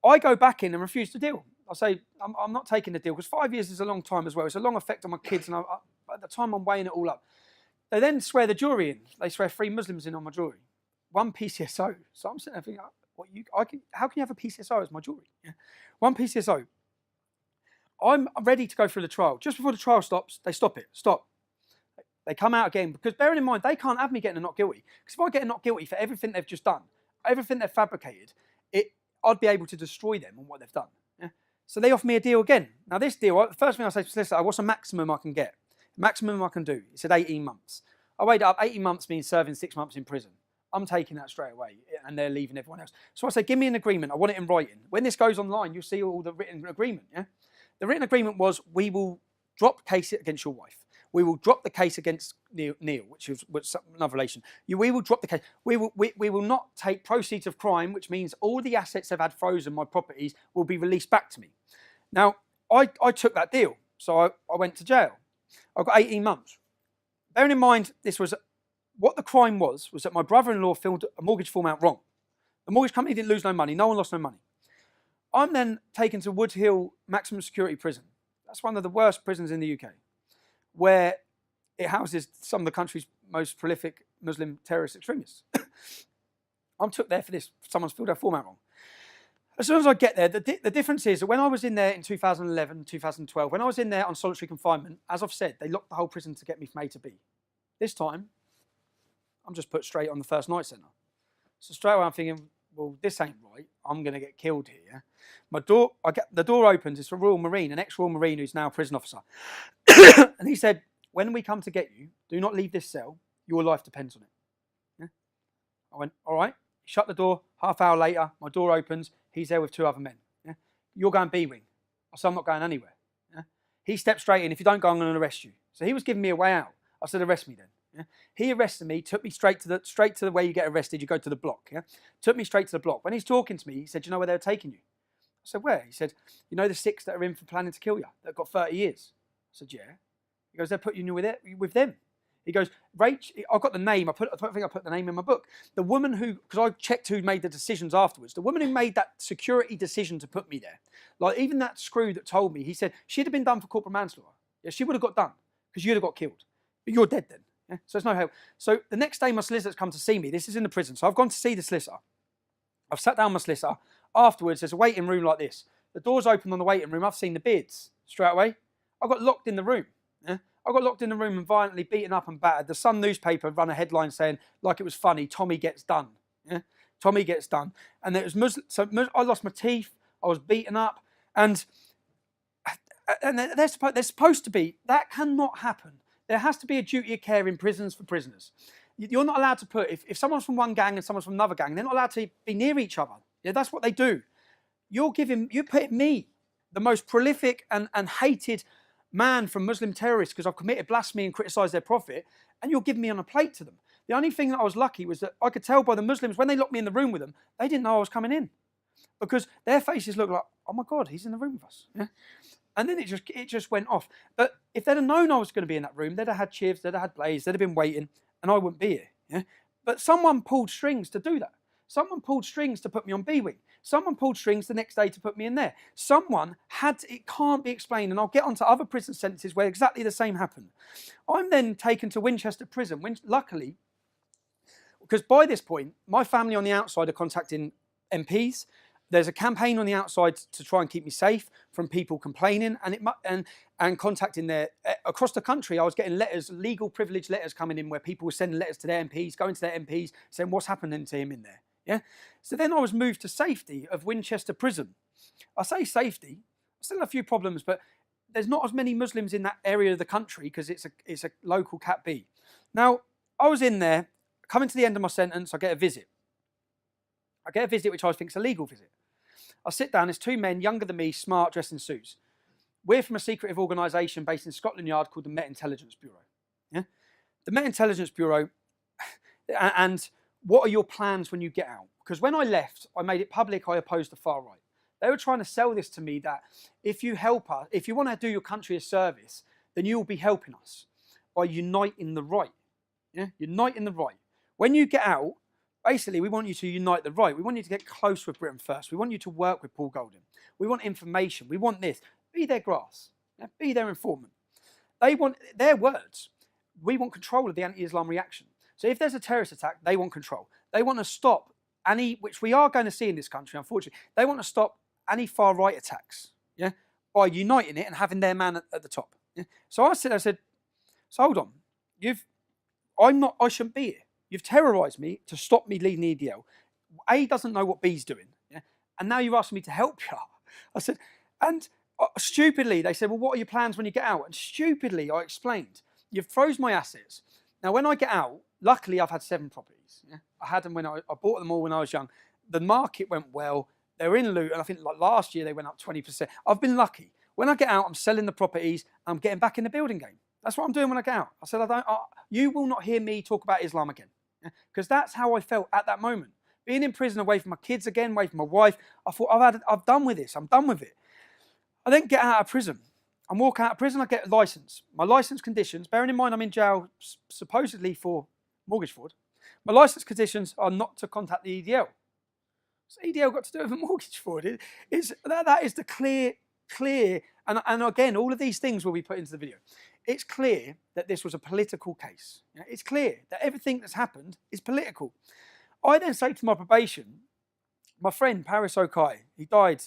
I go back in and refuse the deal. I say, I'm not taking the deal, because 5 years is a long time as well. It's a long effect on my kids, and at the time I'm weighing it all up. They then swear the jury in. They swear 3 Muslims in on my jury. 1 PCSO. So I'm sitting there thinking, how can you have a PCSO as my jury? Yeah. 1 PCSO. I'm ready to go through the trial. Just before the trial stops, they stop it. Stop. They come out again, because bearing in mind, they can't have me getting a not guilty. Because if I get a not guilty for everything they've just done, everything they've fabricated, I'd be able to destroy them on what they've done. Yeah? So they offer me a deal again. Now this deal, the first thing I say to the solicitor, what's the maximum I can get? Maximum I can do. He said 18 months. I weighed it up. 18 months means serving 6 months in prison. I'm taking that straight away, and they're leaving everyone else. So I say, give me an agreement. I want it in writing. When this goes online, you'll see all the written agreement. Yeah, the written agreement was, we will drop the case against your wife. We will drop the case against Neil, which was another relation. We will drop the case. We will not take proceeds of crime, which means all the assets they've had frozen, my properties, will be released back to me. Now, I took that deal, so I went to jail. I got 18 months. Bearing in mind, what the crime was that my brother-in-law filled a mortgage form out wrong. The mortgage company didn't lose no money. No one lost no money. I'm then taken to Wood Hill Maximum Security Prison. That's one of the worst prisons in the UK, where it houses some of the country's most prolific Muslim terrorist extremists. I'm took there for this. Someone's filled their form out wrong. As soon as I get there, the difference is that when I was in there in 2011, 2012, when I was in there on solitary confinement, as I've said, they locked the whole prison to get me from A to B. This time, I'm just put straight on the first night centre. So straight away I'm thinking, well, this ain't right. I'm going to get killed here. The door opens. It's a Royal Marine, an ex-Royal Marine who's now a prison officer. And he said, when we come to get you, do not leave this cell. Your life depends on it. Yeah? I went, all right. Shut the door. Half hour later, my door opens. He's there with 2 other men. Yeah? You're going B-wing. I said, I'm not going anywhere. Yeah? He stepped straight in. If you don't go, I'm going to arrest you. So he was giving me a way out. I said, arrest me then. Yeah? He arrested me, took me straight to the way you get arrested. You go to the block. Yeah? Took me straight to the block. When he's talking to me, he said, you know where they were taking you? I said, where? He said, you know the 6 that are in for planning to kill you, that got 30 years? I said, yeah. He goes, they're putting you with them. He goes, Rach, I've got the name. I don't think I put the name in my book. The woman who, because I checked who made the decisions afterwards, the woman who made that security decision to put me there, like even that screw that told me, he said, she'd have been done for corporal manslaughter. Yeah, she would have got done because you'd have got killed. But you're dead then. Yeah? So there's no help. So the next day my solicitor's come to see me. This is in the prison. So I've gone to see the solicitor. I've sat down with my solicitor. Afterwards, there's a waiting room like this. The door's open on the waiting room. I've seen the beards straight away. I got locked in the room. Yeah? I got locked in the room and violently beaten up and battered. The Sun newspaper run a headline saying, like it was funny, Tommy gets done. Yeah? Tommy gets done. And it was Muslim. So I lost my teeth. I was beaten up. And they're supposed to be, that cannot happen. There has to be a duty of care in prisons for prisoners. You're not allowed to put, if someone's from one gang and someone's from another gang, they're not allowed to be near each other. Yeah, that's what they do. You're putting me, the most prolific and hated man from Muslim terrorists, because I've committed blasphemy and criticised their prophet, and you're giving me on a plate to them. The only thing that I was lucky was that I could tell by the Muslims, when they locked me in the room with them, they didn't know I was coming in. Because their faces looked like, oh my God, he's in the room with us. Yeah? And then it just went off. But if they'd have known I was going to be in that room, they'd have had chivs, they'd have had blaze, they'd have been waiting, and I wouldn't be here. Yeah? But someone pulled strings to do that. Someone pulled strings to put me on B-Wing. Someone pulled strings the next day to put me in there. Someone had to, it can't be explained, and I'll get onto other prison sentences where exactly the same happened. I'm then taken to Winchester Prison, luckily, because by this point, my family on the outside are contacting MPs. There's a campaign on the outside to try and keep me safe from people complaining, and contacting across the country. I was getting letters, legal privilege letters coming in, where people were sending letters to their MPs, going to their MPs, saying what's happening to him in there. Yeah. So then I was moved to safety of Winchester Prison. I say safety. I still have a few problems, but there's not as many Muslims in that area of the country because it's a local Cat B. Now I was in there, coming to the end of my sentence. I get a visit. Which I think is a legal visit. I sit down, there's two men, younger than me, smart, dressed in suits. We're from a secretive organisation based in Scotland Yard called the Met Intelligence Bureau. Yeah? The Met Intelligence Bureau, and what are your plans when you get out? Because when I left, I made it public I opposed the far right. They were trying to sell this to me that if you help us, if you want to do your country a service, then you will be helping us by uniting the right. Yeah? Uniting the right. When you get out, basically, we want you to unite the right. We want you to get close with Britain First. We want you to work with Paul Golding. We want information. We want this. Be their grass. Yeah? Be their informant. They want their words. We want control of the anti-Islam reaction. So if there's a terrorist attack, they want control. They want to stop any, which we are going to see in this country, unfortunately. They want to stop any far-right attacks, yeah, by uniting it and having their man at the top. Yeah? So I said, so hold on. I shouldn't be here. You've terrorised me to stop me leading the EDL. A doesn't know what B's doing, yeah? And now you're asking me to help you. I said, and stupidly, they said, well, what are your plans when you get out? And stupidly, I explained, you've froze my assets. Now, when I get out, luckily, I've had 7 properties. Yeah? I had them when I bought them all when I was young. The market went well. They were in loot, and I think like last year they went up 20%. I've been lucky. When I get out, I'm selling the properties. And I'm getting back in the building game. That's what I'm doing when I get out. I said, you will not hear me talk about Islam again. Because that's how I felt at that moment. Being in prison, away from my kids again, away from my wife, I thought, I've done with this. I'm done with it. I then get out of prison. I'm walking out of prison, I get a licence. My licence conditions, bearing in mind I'm in jail supposedly for mortgage fraud, my licence conditions are not to contact the EDL. So EDL got to do with mortgage fraud. That is the clear, and again, all of these things will be put into the video. It's clear that this was a political case. It's clear that everything that's happened is political. I then say to my probation, my friend Paris Okai, he died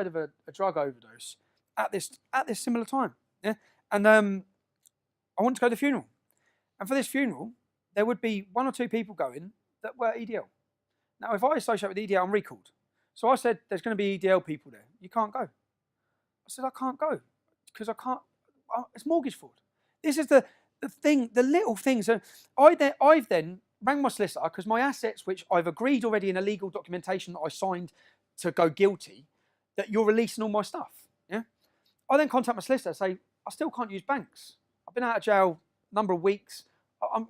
of a drug overdose at this similar time. Yeah? And I want to go to the funeral. And for this funeral, there would be 1 or 2 people going that were EDL. Now, if I associate with EDL, I'm recalled. So I said, there's going to be EDL people there. You can't go. I said, I can't go because I can't. It's mortgage fraud. This is the thing, the little things. So I've then rang my solicitor because my assets, which I've agreed already in a legal documentation that I signed to go guilty, that you're releasing all my stuff. Yeah. I then contact my solicitor and say, I still can't use banks. I've been out of jail a number of weeks.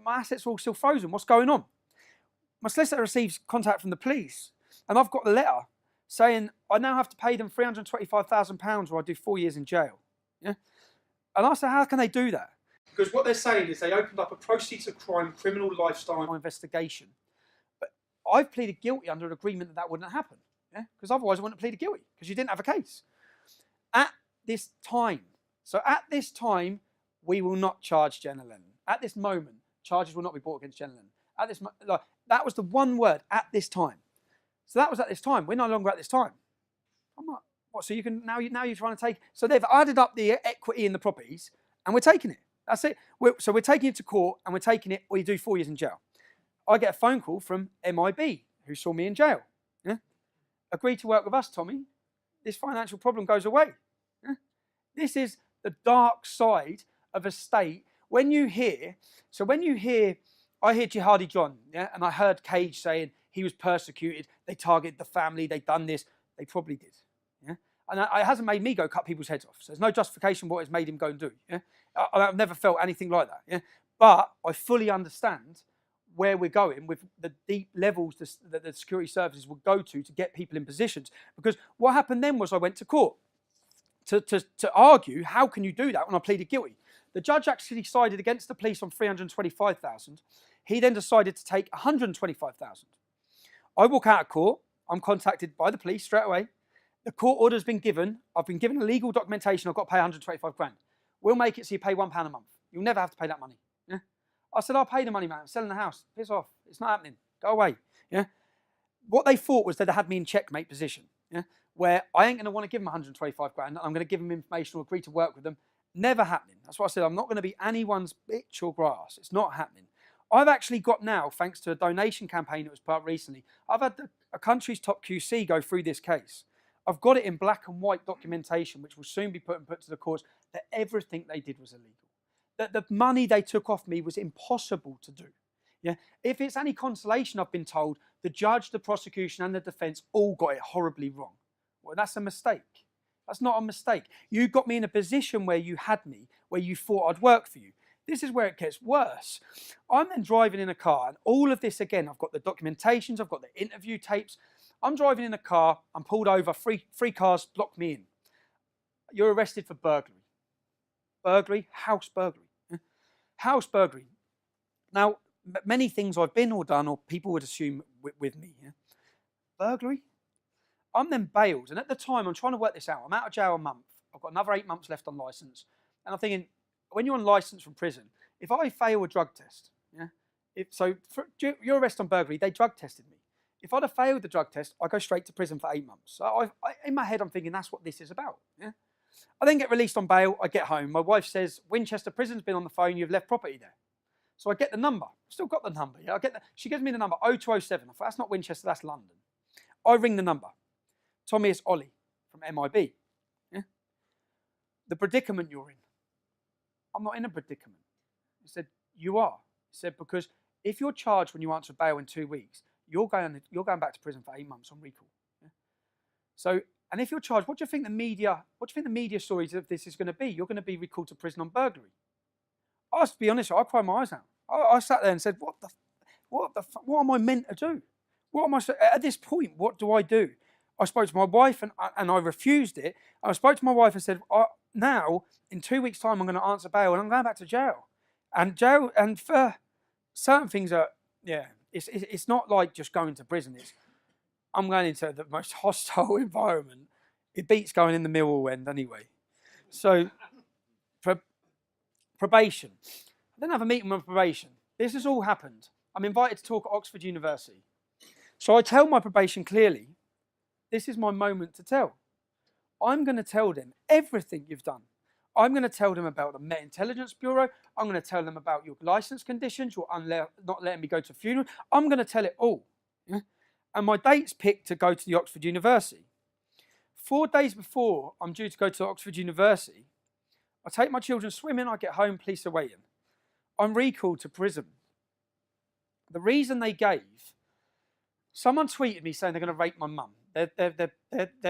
My assets are all still frozen. What's going on? My solicitor receives contact from the police, and I've got the letter saying I now have to pay them £325,000 or I do 4 years in jail. Yeah. And I said, how can they do that? Because what they're saying is they opened up a proceeds of crime criminal lifestyle investigation. But I've pleaded guilty under an agreement that wouldn't happen. Yeah? Because otherwise I wouldn't have pleaded guilty because you didn't have a case. At this time, we will not charge Jenna Lennon. At this moment, charges will not be brought against Jenna Lennon. That was the one word, at this time. So that was at this time. We're no longer at this time. I'm like, What? So you can now you're trying to take. So they've added up the equity in the properties, and we're taking it. That's it. So we're taking it to court, and we're taking it, or you do 4 years in jail. I get a phone call from MIB, who saw me in jail. Yeah? Agree to work with us, Tommy. This financial problem goes away. Yeah? This is the dark side of a state. I hear Jihadi John, yeah, and I heard Cage saying he was persecuted, they targeted the family, they done this. They probably did. Yeah? And it hasn't made me go cut people's heads off. So there's no justification what it's made him go and do. Yeah? I've never felt anything like that. Yeah? But I fully understand where we're going with the deep levels that the security services will go to get people in positions. Because what happened then was I went to court to argue, how can you do that when I pleaded guilty? The judge actually sided against the police on 325,000. He then decided to take 125,000. I walk out of court. I'm contacted by the police straight away. The court order's been given. I've been given a legal documentation. I've got to pay 125 grand. We'll make it so you pay £1 a month. You'll never have to pay that money. Yeah? I said, I'll pay the money, man. I'm selling the house. Piss off. It's not happening. Go away. Yeah? What they thought was they'd had me in checkmate position, yeah? Where I ain't going to want to give them 125 grand. I'm going to give them information or agree to work with them. Never happening. That's why I said I'm not going to be anyone's bitch or grass. It's not happening. I've actually got now, thanks to a donation campaign that was put up recently, I've had a country's top QC go through this case. I've got it in black and white documentation, which will soon be put to the courts, that everything they did was illegal. That the money they took off me was impossible to do. Yeah? If it's any consolation, I've been told, the judge, the prosecution, and the defence all got it horribly wrong. Well, that's a mistake. That's not a mistake. You got me in a position where you had me, where you thought I'd work for you. This is where it gets worse. I'm then driving in a car, and all of this again, I've got the documentations, I've got the interview tapes. I'm driving in a car, I'm pulled over, three cars block me in. You're arrested for burglary. Burglary, house burglary. House burglary. Now, many things I've been or done, or people would assume with me. Yeah? Burglary? I'm then bailed, and at the time, I'm trying to work this out. I'm out of jail a month. I've got another 8 months left on licence. And I'm thinking, when you're on licence from prison, if I fail a drug test, yeah, for your arrest on burglary, they drug tested me. If I'd have failed the drug test, I go straight to prison for 8 months. So in my head, I'm thinking that's what this is about. Yeah? I then get released on bail. I get home. My wife says, Winchester Prison's been on the phone. You've left property there. So I get the number. I've still got the number. Yeah? She gives me the number, 0207. I thought, that's not Winchester, that's London. I ring the number. Tommy, it's Ollie from MIB. Yeah? The predicament you're in. I'm not in a predicament. He said, you are. He said, because if you're charged when you answer bail in 2 weeks, you're going back to prison for 8 months on recall. Yeah? So, and if you're charged, what do you think the media stories of this is going to be? You're going to be recalled to prison on burglary. I was, to be honest, I cried my eyes out. I sat there and said, what am I meant to do? What am I at this point? What do I do? I spoke to my wife and I refused it. I spoke to my wife and said, now in 2 weeks' time, I'm going to answer bail and I'm going back to jail. And for certain things it's not like just going to prison. I'm going into the most hostile environment. It beats going in the Millwall end anyway. So probation. I then have a meeting with probation. This has all happened. I'm invited to talk at Oxford University. So I tell my probation clearly, this is my moment to tell. I'm going to tell them everything you've done. I'm going to tell them about the Met Intelligence Bureau. I'm going to tell them about your licence conditions, your not letting me go to a funeral. I'm going to tell it all. Yeah? And my date's picked to go to the Oxford University. 4 days before I'm due to go to Oxford University, I take my children swimming, I get home, police are waiting. I'm recalled to prison. The reason they gave, someone tweeted me saying they're going to rape my mum. Their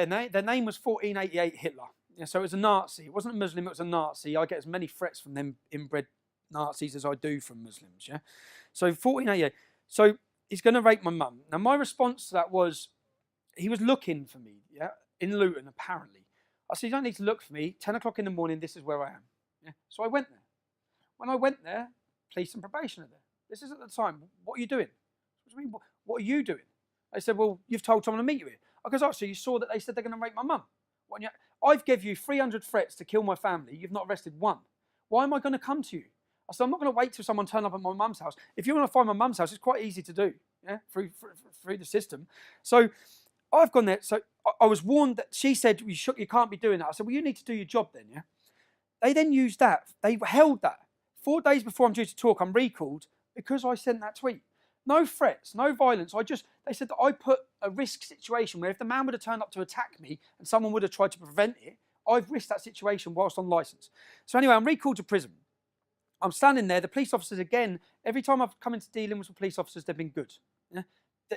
name was 1488 Hitler. Yeah, so it was a Nazi. It wasn't a Muslim, it was a Nazi. I get as many threats from them inbred Nazis as I do from Muslims. Yeah. So 1488. So he's going to rape my mum. Now my response to that was, he was looking for me, yeah, in Luton apparently. I said, you don't need to look for me. 10 o'clock in the morning, this is where I am. Yeah. So I went there. When I went there, police and probation are there. This is at the time. What are you doing? What are you doing? They said, well, you've told someone to meet you here. I goes, oh, so you saw that they said they're going to rape my mum? I've given you 300 threats to kill my family. You've not arrested one. Why am I going to come to you? I said, I'm not going to wait till someone turns up at my mum's house. If you want to find my mum's house, it's quite easy to do, yeah, through the system. So I've gone there. So I was warned that she said, you can't be doing that. I said, well, you need to do your job then, yeah? They then used that. They held that. 4 days before I'm due to talk, I'm recalled because I sent that tweet. No threats, no violence. They said that I put a risk situation where if the man would have turned up to attack me and someone would have tried to prevent it, I've risked that situation whilst on licence. So anyway, I'm recalled to prison. I'm standing there. The police officers, again, every time I've come into dealing with police officers, they've been good. Yeah?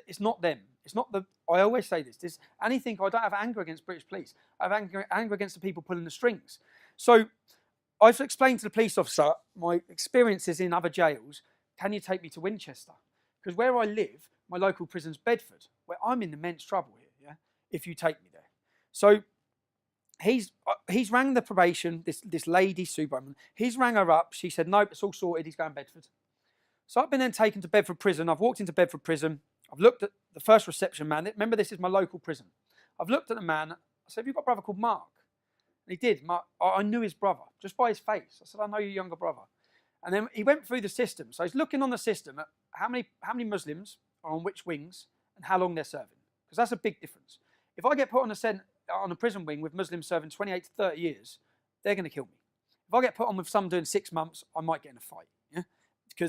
It's not them. It's not the. I always say this. Anything. I don't have anger against British police. I have anger against the people pulling the strings. So I've explained to the police officer my experiences in other jails. Can you take me to Winchester? Because where I live, my local prison's Bedford, where I'm in immense trouble here. Yeah, if you take me there. So he's rang the probation. This lady, Superwoman. He's rang her up. She said, nope, it's all sorted. He's going Bedford. So I've been then taken to Bedford prison. I've walked into Bedford prison. I've looked at the first reception man. Remember, this is my local prison. I've looked at the man. I said, have you got a brother called Mark? And he did. Mark, I knew his brother just by his face. I said, I know your younger brother. And then he went through the system. So he's looking on the system at how many Muslims are on which wings and how long they're serving. Because that's a big difference. If I get put on a prison wing with Muslims serving 28 to 30 years, they're going to kill me. If I get put on with some doing 6 months, I might get in a fight. Yeah?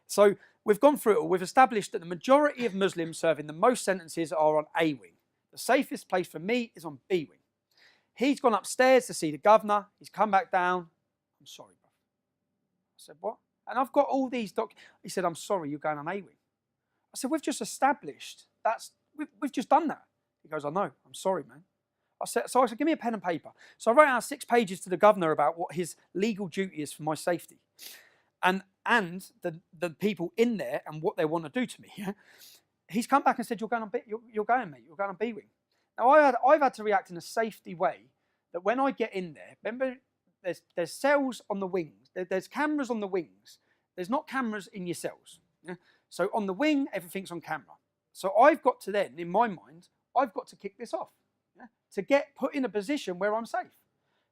So we've gone through it all. We've established that the majority of Muslims serving the most sentences are on A wing. The safest place for me is on B wing. He's gone upstairs to see the governor. He's come back down. I'm sorry, bro. I said, what? And I've got all these He said, I'm sorry, you're going on A wing. I said, we've just established we've just done that. He goes, I know. I'm sorry, man. I said, give me a pen and paper. So I wrote out 6 pages to the governor about what his legal duty is for my safety. And the people in there and what they want to do to me. Yeah? He's come back and said, you're going, mate. You're going on B wing. Now, I've had to react in a safety way that when I get in there, remember, there's cells on the wings. There's cameras on the wings. There's not cameras in your cells. Yeah? So on the wing, everything's on camera. So I've got to then, in my mind, I've got to kick this off, yeah? To get put in a position where I'm safe.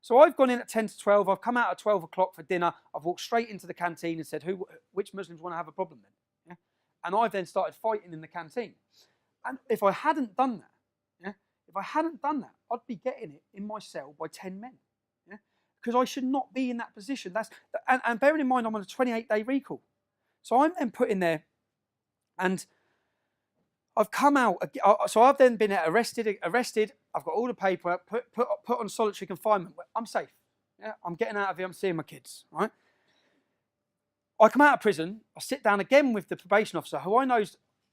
So I've gone in at 10 to 12. I've come out at 12 o'clock for dinner. I've walked straight into the canteen and said, which Muslims want to have a problem then? Yeah? And I've then started fighting in the canteen. And if I hadn't done that, I'd be getting it in my cell by 10 men. Yeah? Because I should not be in that position. And bearing in mind, I'm on a 28-day recall. So I'm then put in there, and I've come out. So I've then been arrested. I've got all the paper, put on solitary confinement. I'm safe. Yeah? I'm getting out of here. I'm seeing my kids. Right? I come out of prison. I sit down again with the probation officer, who I know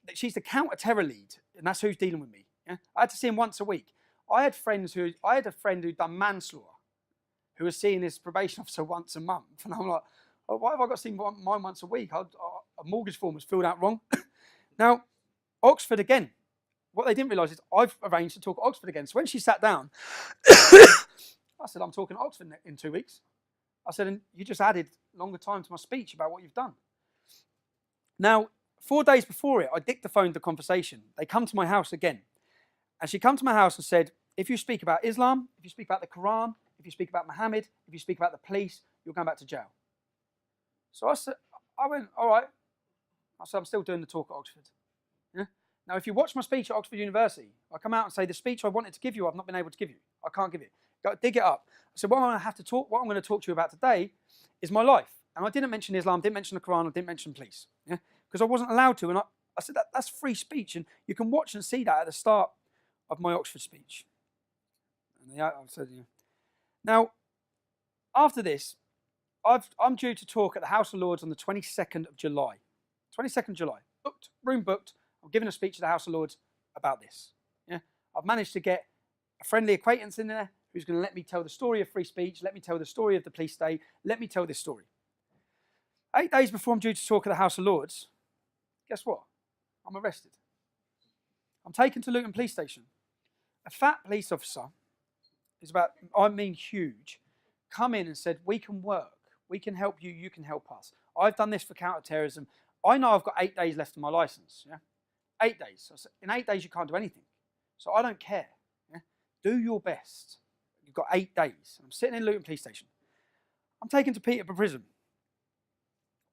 that she's the counter-terror lead, and that's who's dealing with me. Yeah? I had to see him once a week. I had a friend who'd done manslaughter, who was seeing his probation officer once a month, and I'm like, oh, why have I got to see mine once a week? A mortgage form was filled out wrong. Now, Oxford again. What they didn't realise is I've arranged to talk at Oxford again. So when she sat down, I said, I'm talking at Oxford in 2 weeks. I said, and you just added longer time to my speech about what you've done. Now, 4 days before it, I dictaphoned the conversation. They come to my house again. And she come to my house and said, if you speak about Islam, if you speak about the Quran, if you speak about Muhammad, if you speak about the police, you're going back to jail. So I went, all right. I said, I'm still doing the talk at Oxford. Yeah? Now, if you watch my speech at Oxford University, I come out and say, the speech I wanted to give you, I've not been able to give you. I can't give it. Go dig it up. I said, what I'm going to talk to you about today is my life. And I didn't mention Islam, didn't mention the Quran, I didn't mention police. Yeah? Because I wasn't allowed to. And I said, that's free speech. And you can watch and see that at the start of my Oxford speech. And I said, yeah. Now, after this, I'm due to talk at the House of Lords on the 22nd of July. 22nd of July. Room booked. I'm giving a speech at the House of Lords about this. Yeah? I've managed to get a friendly acquaintance in there who's going to let me tell the story of free speech, let me tell the story of the police state, let me tell this story. 8 days before I'm due to talk at the House of Lords, guess what? I'm arrested. I'm taken to Luton Police Station. A fat police officer, huge, come in and said, we can work, we can help you, you can help us. I've done this for counter-terrorism. I know I've got 8 days left of my licence. Yeah? 8 days. So in 8 days, you can't do anything. So I don't care. Yeah? Do your best. You've got 8 days. I'm sitting in Luton Police Station. I'm taken to Peterborough Prison.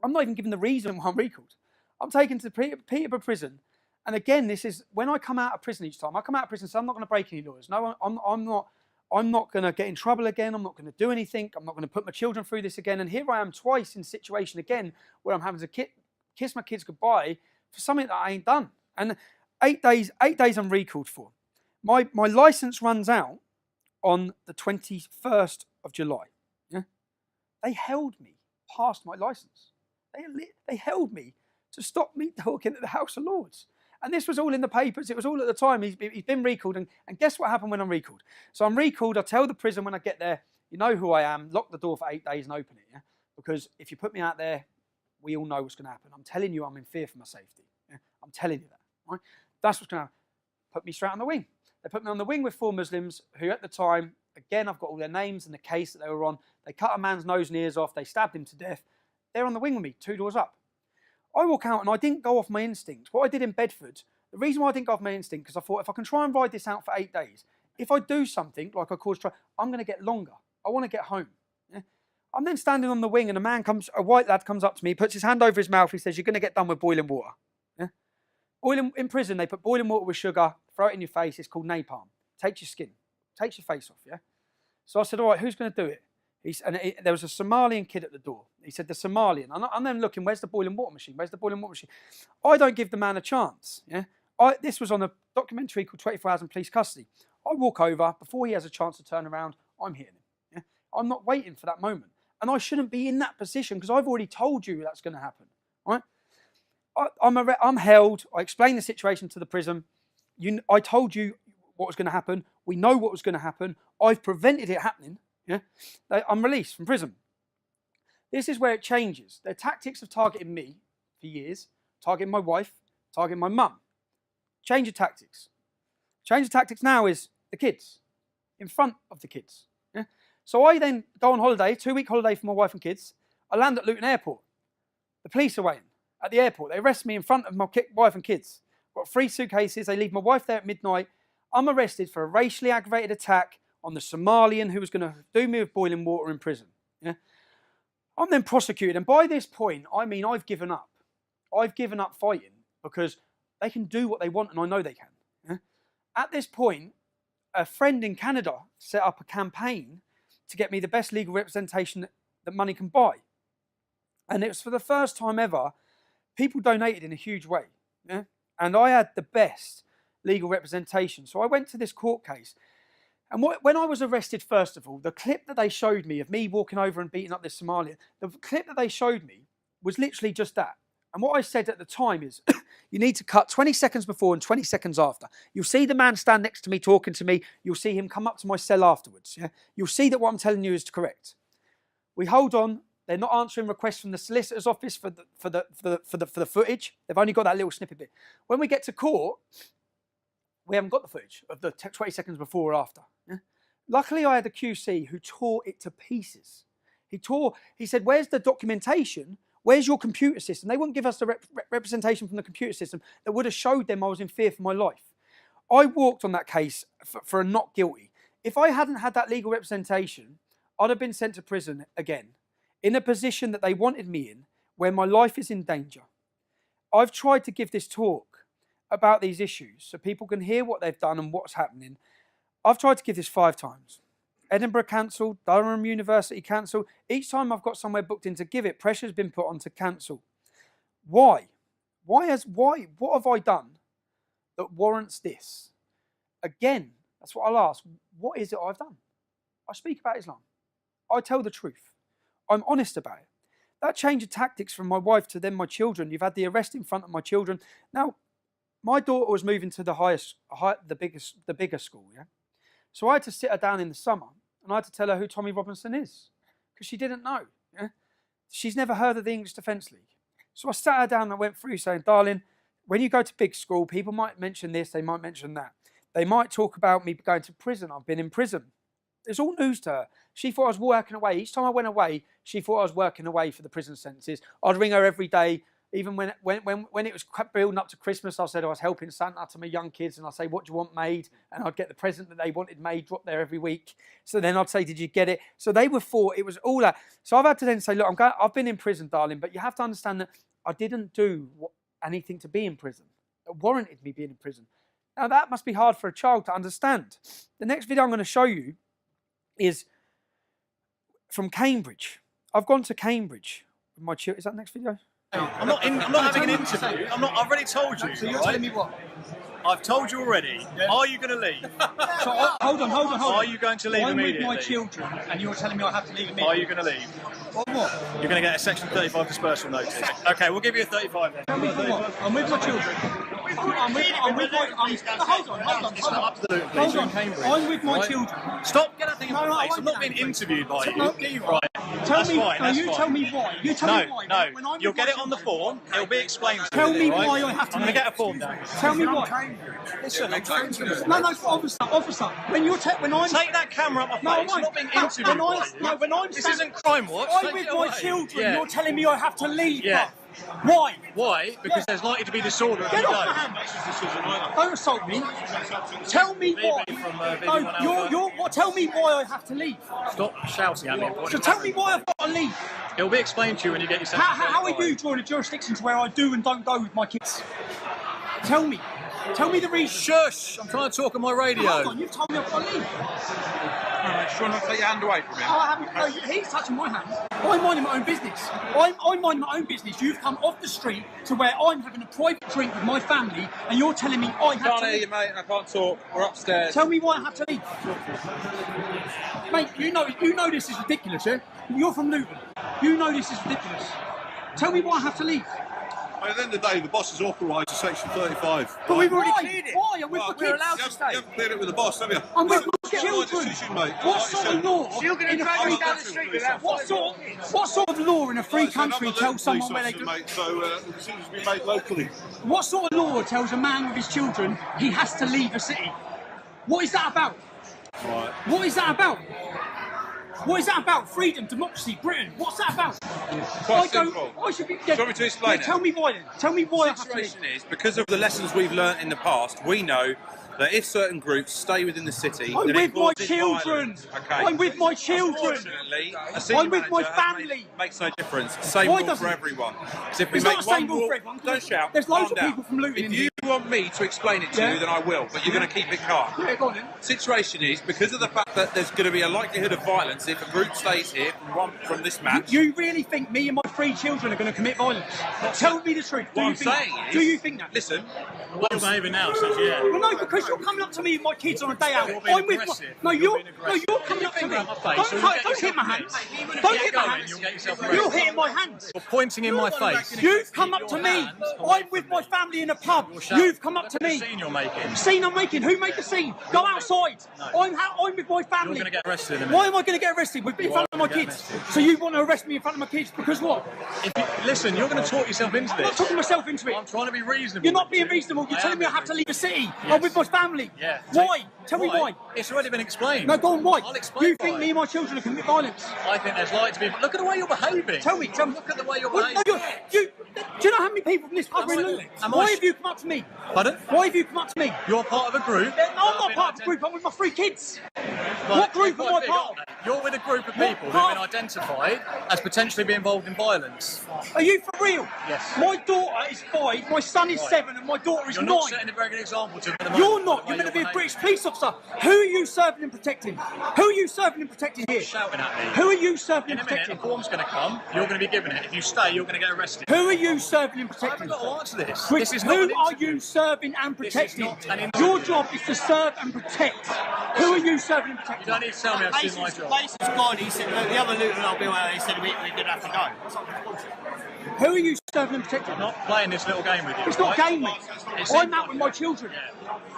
I'm not even given the reason why I'm recalled. I'm taken to Peterborough Prison, And again, this is when I come out of prison each time. I come out of prison, so I'm not going to break any laws. No, I'm not going to get in trouble again. I'm not going to do anything. I'm not going to put my children through this again. And here I am twice in a situation again where I'm having to kiss my kids goodbye for something that I ain't done. And 8 days I'm recalled for. My license runs out on the 21st of July. Yeah? They held me past my license. They held me to stop me talking at the House of Lords. And this was all in the papers. It was all at the time. He's been recalled. And guess what happened when I'm recalled? So I'm recalled. I tell the prison when I get there, you know who I am, lock the door for 8 days and open it. Yeah? Because if you put me out there, we all know what's going to happen. I'm telling you, I'm in fear for my safety. Yeah? I'm telling you that. Right? That's what's going to happen. Put me straight on the wing. They put me on the wing with 4 Muslims who at the time, again, I've got all their names and the case that they were on. They cut a man's nose and ears off. They stabbed him to death. They're on the wing with me, 2 doors up. I walk out and I didn't go off my instinct. What I did in Bedford, the reason why I didn't go off my instinct, because I thought if I can try and ride this out for 8 days, if I do something like I caused trouble, I'm going to get longer. I want to get home. Yeah? I'm then standing on the wing and a white lad comes up to me, puts his hand over his mouth. He says, "You're going to get done with boiling water." Yeah? In prison, they put boiling water with sugar, throw it in your face. It's called napalm. Takes your skin, takes your face off. Yeah. So I said, "All right, who's going to do it?" There was a Somalian kid at the door. He said, "The Somalian." I'm then looking, where's the boiling water machine? Where's the boiling water machine? I don't give the man a chance. Yeah. This was on a documentary called 24 Hours in Police Custody. I walk over, before he has a chance to turn around, I'm hitting him. Yeah? I'm not waiting for that moment. And I shouldn't be in that position because I've already told you that's going to happen. Right? I'm held. I explained the situation to the prison. I told you what was going to happen. We know what was going to happen. I've prevented it happening. Yeah? I'm released from prison. This is where it changes. Their tactics of targeting me for years, targeting my wife, targeting my mum. Change of tactics. Change of tactics now is the kids, in front of the kids. Yeah? So I then go on holiday, 2-week holiday for my wife and kids. I land at Luton Airport. The police are waiting at the airport. They arrest me in front of my wife and kids. Got 3 suitcases. They leave my wife there at midnight. I'm arrested for a racially aggravated attack on the Somalian who was going to do me with boiling water in prison. Yeah? I'm then prosecuted. And by this point, I mean, I've given up. I've given up fighting because they can do what they want, and I know they can. Yeah? At this point, a friend in Canada set up a campaign to get me the best legal representation that money can buy. And it was for the first time ever, people donated in a huge way. Yeah? And I had the best legal representation. So I went to this court case. And when I was arrested, first of all, the clip that they showed me of me walking over and beating up this Somalian, the clip that they showed me was literally just that. And what I said at the time is, you need to cut 20 seconds before and 20 seconds after. You'll see the man stand next to me talking to me. You'll see him come up to my cell afterwards. Yeah? You'll see that what I'm telling you is correct. We hold on. They're not answering requests from the solicitor's office for the footage. They've only got that little snippet bit. When we get to court, we haven't got the footage of the 20 seconds before or after. Yeah? Luckily, I had a QC who tore it to pieces. He said, "Where's the documentation? Where's your computer system?" They wouldn't give us the representation from the computer system that would have showed them I was in fear for my life. I walked on that case for a not guilty. If I hadn't had that legal representation, I'd have been sent to prison again, in a position that they wanted me in, where my life is in danger. I've tried to give this talk about these issues so people can hear what they've done and what's happening. I've tried to give this 5 times. Edinburgh cancelled, Durham University cancelled. Each time I've got somewhere booked in to give it, pressure's been put on to cancel. Why? What have I done that warrants this? Again, that's what I'll ask. What is it I've done? I speak about Islam. I tell the truth. I'm honest about it. That change of tactics from my wife to then my children. You've had the arrest in front of my children. Now, my daughter was moving to the bigger school, yeah? So I had to sit her down in the summer and I had to tell her who Tommy Robinson is because she didn't know. Yeah? She's never heard of the English Defence League. So I sat her down and I went through saying, "Darling, when you go to big school, people might mention this, they might mention that. They might talk about me going to prison. I've been in prison." It's all news to her. She thought I was working away. Each time I went away, she thought I was working away for the prison sentences. I'd ring her every day. Even when it was building up to Christmas, I said I was helping Santa to my young kids, and I'd say, "What do you want made?" And I'd get the present that they wanted made, dropped there every week. So then I'd say, "Did you get it?" So they were thought it was all that. So I've had to then say, "Look, I've been in prison, darling, but you have to understand that I didn't do anything to be in prison. that warranted me being in prison. Now, that must be hard for a child to understand. The next video I'm going to show you is from Cambridge. I've gone to Cambridge with my children. Is that the next video? I'm not having an interview. I've already told you. So you're telling me what? I've told you already. Yeah. Are you going to leave? So, hold on. Are you going to leave immediately? I'm with my children, and you're telling me I have to leave immediately. Are you going to leave? What? You're going to get a Section 35 dispersal notice. Okay, we'll give you a 35 then. Tell me for what? I'm with my children. I'm with my... Hold on. Hold on. I'm with my children. Stop, get that thing in my face. I'm not being interviewed by you. Right. Tell me why. Tell me why. You tell me why. No, you'll get it on the form. It'll be explained to you. Tell me why I have to... I'm going to get a form down. Tell me why. Listen, I'm trying to... No, officer. When I'm... Take that camera up my face. I'm not being interviewed by you. This isn't Crime Watch. I'm with my children. You're telling me I have to leave. Yeah. Why? Why? Because there's likely to be disorder. Get off my hand. Don't assault me. Tell me why. Tell me why I have to leave. Stop shouting at me. So tell me why I've got to leave. It'll be explained to you when you get yourself. How are you drawing a jurisdiction to where I do and don't go with my kids? Tell me. Tell me the reason. Shush! I'm trying to talk on my radio. Hold on, you've told me I've got to leave. Just trying not to take your hand away from him. He's touching my hand. I'm minding my own business. I'm minding my own business. You've come off the street to where I'm having a private drink with my family, and you're telling me I have to leave. I can't hear you, mate. I can't talk. We're upstairs. Tell me why I have to leave. Mate, you know this is ridiculous, yeah? You're from Luton. You know this is ridiculous. Tell me why I have to leave. At the end of the day, the boss has authorised a Section 35. But we've already cleared it. Why? I'm with my kids. We're allowed to stay. You haven't cleared it with the boss, have you? I'm with my children. Decision, mate. What sort of law? You're going to drag me down the street without What sort of law in a free country tells someone where they can... Mate, so the decisions be made locally. What sort of law tells a man with his children he has to leave a city? What is that about? Right. What is that about? What is that about? Freedom, democracy, Britain. What's that about? Quite simple. I should be... Do you want me to explain it? Tell me why then. Tell me why I have to The leave. situation is, because of the lessons we've learnt in the past, we know that if certain groups stay within the city, I'm then with it my causes children. violence. Okay. I'm with my children. Unfortunately, a city I'm with my manager family. makes no difference. Same Why rule doesn't for it? everyone. So if we It's make not the same one rule for rule, everyone. don't shout. There's loads calm of people down. from Luton If in you here. want me to explain it to Yeah. you, then I will. But you're going to keep it calm. Yeah, go on then. Situation is, because of the fact that there's going to be a likelihood of violence if a group stays here from this match. You really think me and my 3 children are going to commit violence? Tell me the truth. What I'm saying is, do you think that? Listen, The way you're behaving now says yeah. Well, no, because you're coming up to me and my kids on a day out. You're being I'm with aggressive. No, You're you're coming up to me. Around my face, so you'll get Don't hit my yourself hands. Don't hit my hands. You'll get yourself You're arrested. hitting my hands. You're pointing in my face. You've come up to me. I'm with my family in a pub. You've come up to me. Look at the scene you're making. Scene I'm making. Who made the scene? Go outside. I'm with my You're family. going to get arrested in a minute. Why am I going to get arrested in front of my kids? So you want to arrest me in front of my kids because what? Listen, you're going to talk yourself into I'm not this. talking myself into it. I'm trying to be reasonable. You're not being reasonable. You're telling me I have to leave the city. I'm with my family. Yeah. Why? Tell me why. It's already been explained. No, go on, why? I'll explain You think why. me and my children are committing violence? I think there's likely to be... Look at the way you're behaving. Tell me. Look at the way you're Well, no, behaving. do you know how many people from this pub are in Luton? Why have you come up to me? Pardon? Why have you come up to me? You're part of a group. I'm not part of a group. I'm with my 3 kids. What group am I part of? You're with a group of people who have been identified as potentially being involved in violence. Are you for real? Yes. My daughter is 5, my son is 7, and my daughter is You're 9. not setting a very good example to them at the moment. You're not. You're meant to be a British police officer. Who are you serving and protecting? Who are you serving and protecting here? Shouting at me. Who are you serving In and a minute, protecting? a form's going to come. You're going to be given it. If you stay, you're going to get arrested. Who are you serving and I protecting? haven't got to answer this. Chris, This is not who an are interview. you serving and This is protecting? not an interview. Your job is to serve and protect. Who are you serving and You protecting? don't need to tell me I've seen my job. Place is gone. He said, the other Luton I'll be where he said we're going to have to go. Who are you serving and protecting? I'm not playing this little game with you. It's not right? game, mate. It's I'm in- out with my children.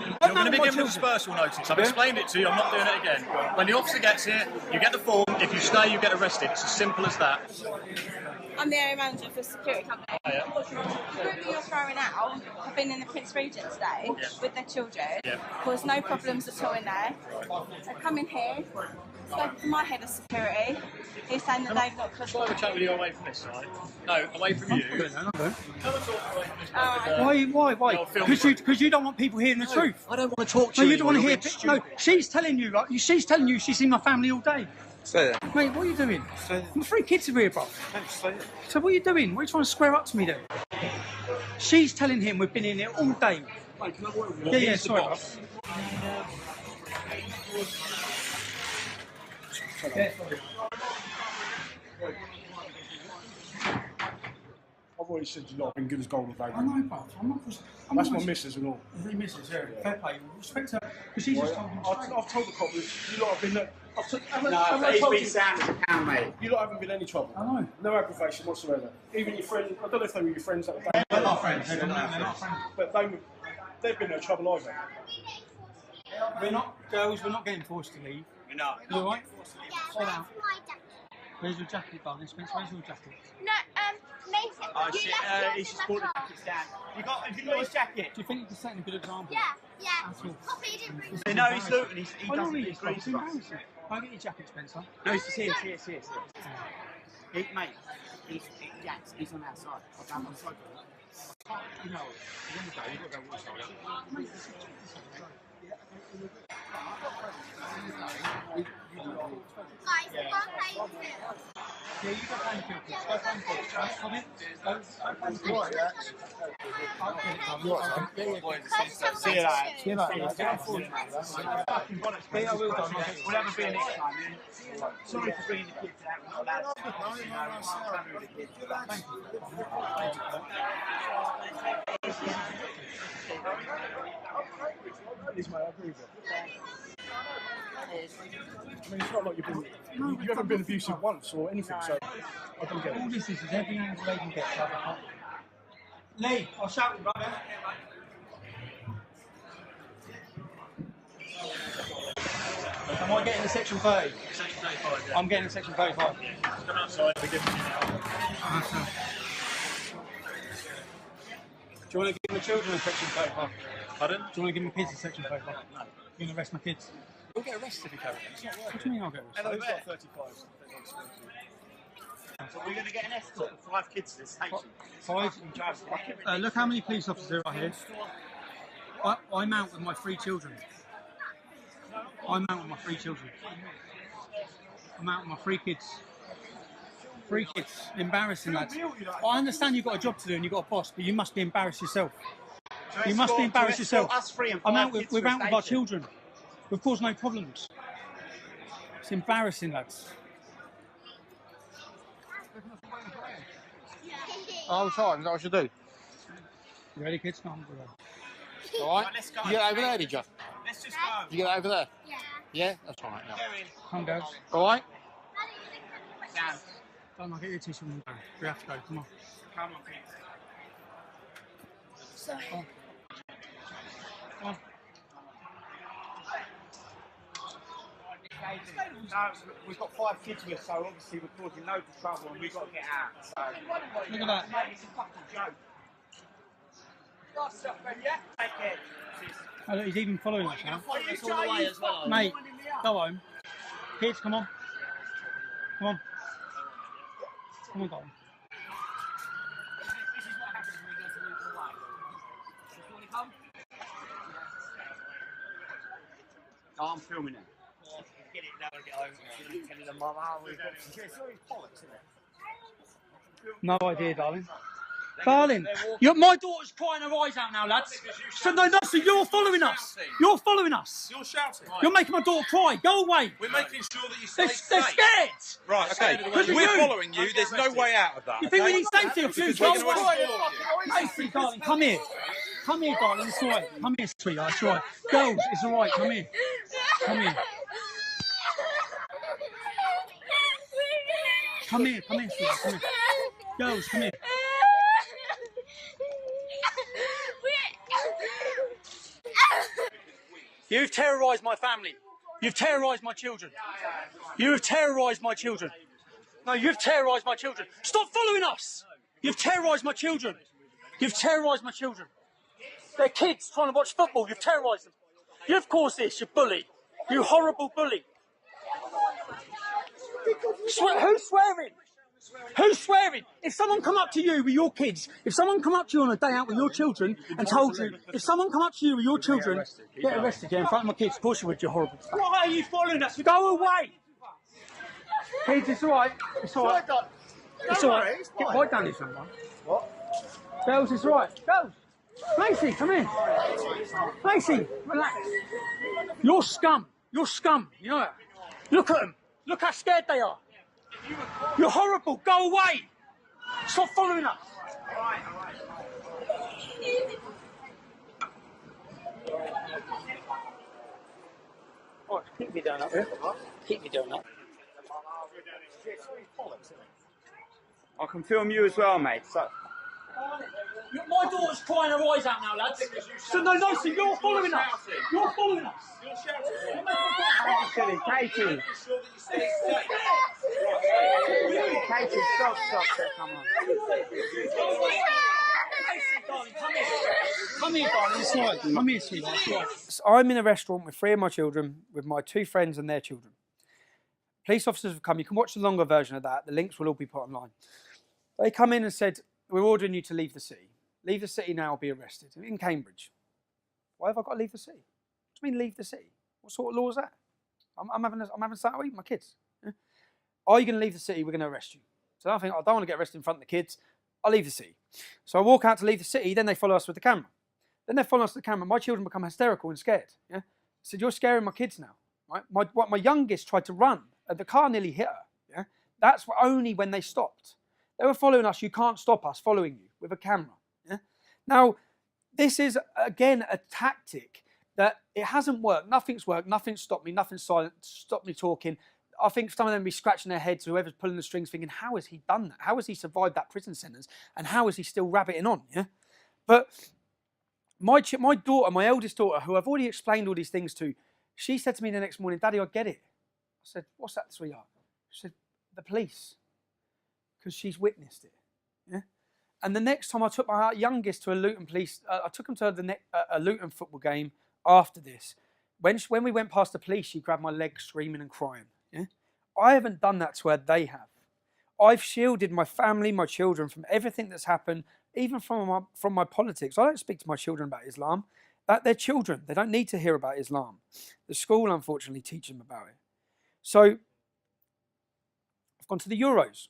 You're I'm going to out be with my given a children. dispersal notice. I've explained it to you. I'm not doing it again. When the officer gets here, you get the form. If you stay, you get arrested. It's as simple as that. I'm the area manager for a security company. Oh, yeah. The group that you're throwing out have been in the Prince Regent today with their children. Yeah. Caused no problems at all in there. They come in here, spoke to my head of security. He's saying that they've not Shall I have a chat with you away from this side? No, away from you. Come and talk away from this side. Why? You're filming. Because you don't want people hearing the truth. I don't want to talk to No, you. you don't want to anymore. hear. You're being No, stupid. she's telling you she's seen my family all day. stay there. Mate, what are you doing? Stay there. My 3 kids are here, bro. Stay there. So what are you doing? What are you trying to square up to me then? She's telling him we've been in here all day. Yeah, sorry. I've already said you're not been good as gold available. I know, bruv. That's my missus and all. Your missus, yeah. Fair play. Respect her. Because she's just told him straight. I've told the cop that you lot have been. He's been sound as a pound, mate. You lot haven't been any trouble. I know. No aggravation whatsoever. Even your friends. I don't know if they were your friends at the time. They're not friends. They're not friends. But they've been no trouble either. We're not, girls, we're not getting forced to leave. We're not. You alright? Sit down. My jacket. Where's your jacket, darling? Spencer, where's your jacket? No, Mason. Oh you shit, left he's yours just in brought the the car. jackets down. Have you got his jacket? Do you think you can set a good example? Yeah. That's all. Poppy didn't bring No, he's looting. He I don't doesn't really agree it's with us. embarrassing. I'll get your jacket, Spencer. No, he's here. Mate, he's on our side. I'm on the side. You know, you've got to go one side. Guys, the one playing too. Yeah, you go play and kill kids. Go play and kill. Come in. Go play and kill. See you later. See you later. I will do. We'll have a beer next time. Sorry for bringing the kids out. We're not allowed to. You know, I'm family with the kids. Thank you. Mate, I agree with you. I mean, it's not like you haven't been abusive once or anything, so I don't get All it. this is every angle they can get. Lee, I'll shout you, brother. Am I getting the section 30? Section 35, yeah. I'm getting the section 35. Come outside, we give it to you now. Do you want to give the children a section 35? Pardon? Do you want to give my kids a section 35? No. You're going to arrest my kids? You'll get arrested if you carry on. It's not worth What do you mean I'll get arrested? Who's got 35? So we're going to get an escort of 5 kids to this station. 5? Look how many police officers there are here. I'm out with my 3 children. I'm out with my 3 children. I'm out with my 3 kids. 3 kids. Embarrassing, lads. I understand you've got a job to do and you've got a boss, but you must be embarrassed yourself. You must be embarrassed yourself. Us 3 and 5 I'm out with, kids we're to a out with our station. children. We've caused no problems. It's embarrassing, lads. All the time, is that what you do? You ready, kids? Come on, bro. Alright? Let's go. You get over there, did you? Let's just go. You get over there? Yeah. Yeah? That's alright, yeah. Come, girls. Alright? Down. Don't I'll get your tissue. We have to go. Come on. Come on, kids. Sorry. Come on. No, we've got 5 kids with us, so obviously we're causing loads of trouble and we've got to get out. So. Look at that. It's a fucking joke. Take care. Oh, look, he's even following us now. Follow us all the way as well. Mate, go home. Kids, come on. Come on. Come on, darling. This is what happens when we go to move away. You want to come? Oh, I'm filming it. Get it now and get over. Telling them, Mum, we've got to get sorry, bollocks, isn't it? No idea, darling. Darling, my daughter's crying her eyes out now, lads. So so you're following us. You're following us. You're shouting. You're making my daughter cry. Go away. We're making sure that you They're stay safe. scared. Right, okay. Because of We're you. following you. There's no way out of that. You think we okay? need safety officers? Go Because we're away. gonna Macy, darling, come here. Come here, darling. It's all right. Come here, sweetheart. It's all right. Girls, it's all right. Come here. Come here. Come here. Come here, sweetheart. Come here. Girls, come here. You've terrorised my family. You've terrorised my children. You have terrorised my children. No, you've terrorised my children. Stop following us. You've terrorised my children. You've terrorised my children. They're kids trying to watch football. You've terrorised them. You've caused this, you bully. You horrible bully. Who's swearing? Who's swearing? If someone come up to you with your kids, if someone come up to you on a day out with your children and told you, if someone come up to you with your children, get arrested, yeah, in front of my kids, of course you would, you horrible. Why are you following us? Go away! Kids, it's alright. It's alright. It's alright. Get right down here, someone. What? Bells is right. Bells. Macy, come in. Macy, relax. You're scum. You're scum. You know that? Look at them. Look how scared they are. You're horrible. Go away. Stop following us. Oh, keep me down up here. Keep me down up. I can film you as well, mate. So. My daughter's crying her eyes out now, lads. So no, you're following us. You're following us. Katie, Katie. Katie, stop, come on. Come here, darling. It's right. Come here, sweetheart. I'm in a restaurant with 3 of my children, with my 2 friends and their children. Police officers have come. You can watch the longer version of that. The links will all be put online. They come in and said, we're ordering you to leave the city. Leave the city now or be arrested. In Cambridge. Why have I got to leave the city? What do you mean leave the city? What sort of law is that? I'm having a Saturday with my kids. Yeah? Are you going to leave the city? We're going to arrest you. So I think, I don't want to get arrested in front of the kids. I'll leave the city. So I walk out to leave the city. Then they follow us with the camera. Then they follow us with the camera. My children become hysterical and scared. Yeah? I said, you're scaring my kids now. Right? My youngest tried to run. The car nearly hit her. Yeah? That's only when they stopped. They were following us. You can't stop us following you with a camera. Yeah? Now, this is, again, a tactic that it hasn't worked. Nothing's worked. Nothing's stopped me. Nothing's stopped me talking. I think some of them be scratching their heads, whoever's pulling the strings, thinking, how has he done that? How has he survived that prison sentence? And how is he still rabbiting on? Yeah? But my daughter, my eldest daughter, who I've already explained all these things to, she said to me the next morning, Daddy, I get it. I said, what's that, sweetheart? She said, the police. Because she's witnessed it. Yeah? And the next time I took my youngest to a Luton police, I took him to a Luton football game after this. When we went past the police, she grabbed my leg screaming and crying. Yeah? I haven't done that to her, they have. I've shielded my family, my children from everything that's happened, even from my politics. I don't speak to my children about Islam. They're children. They don't need to hear about Islam. The school, unfortunately, teaches them about it. So I've gone to the Euros.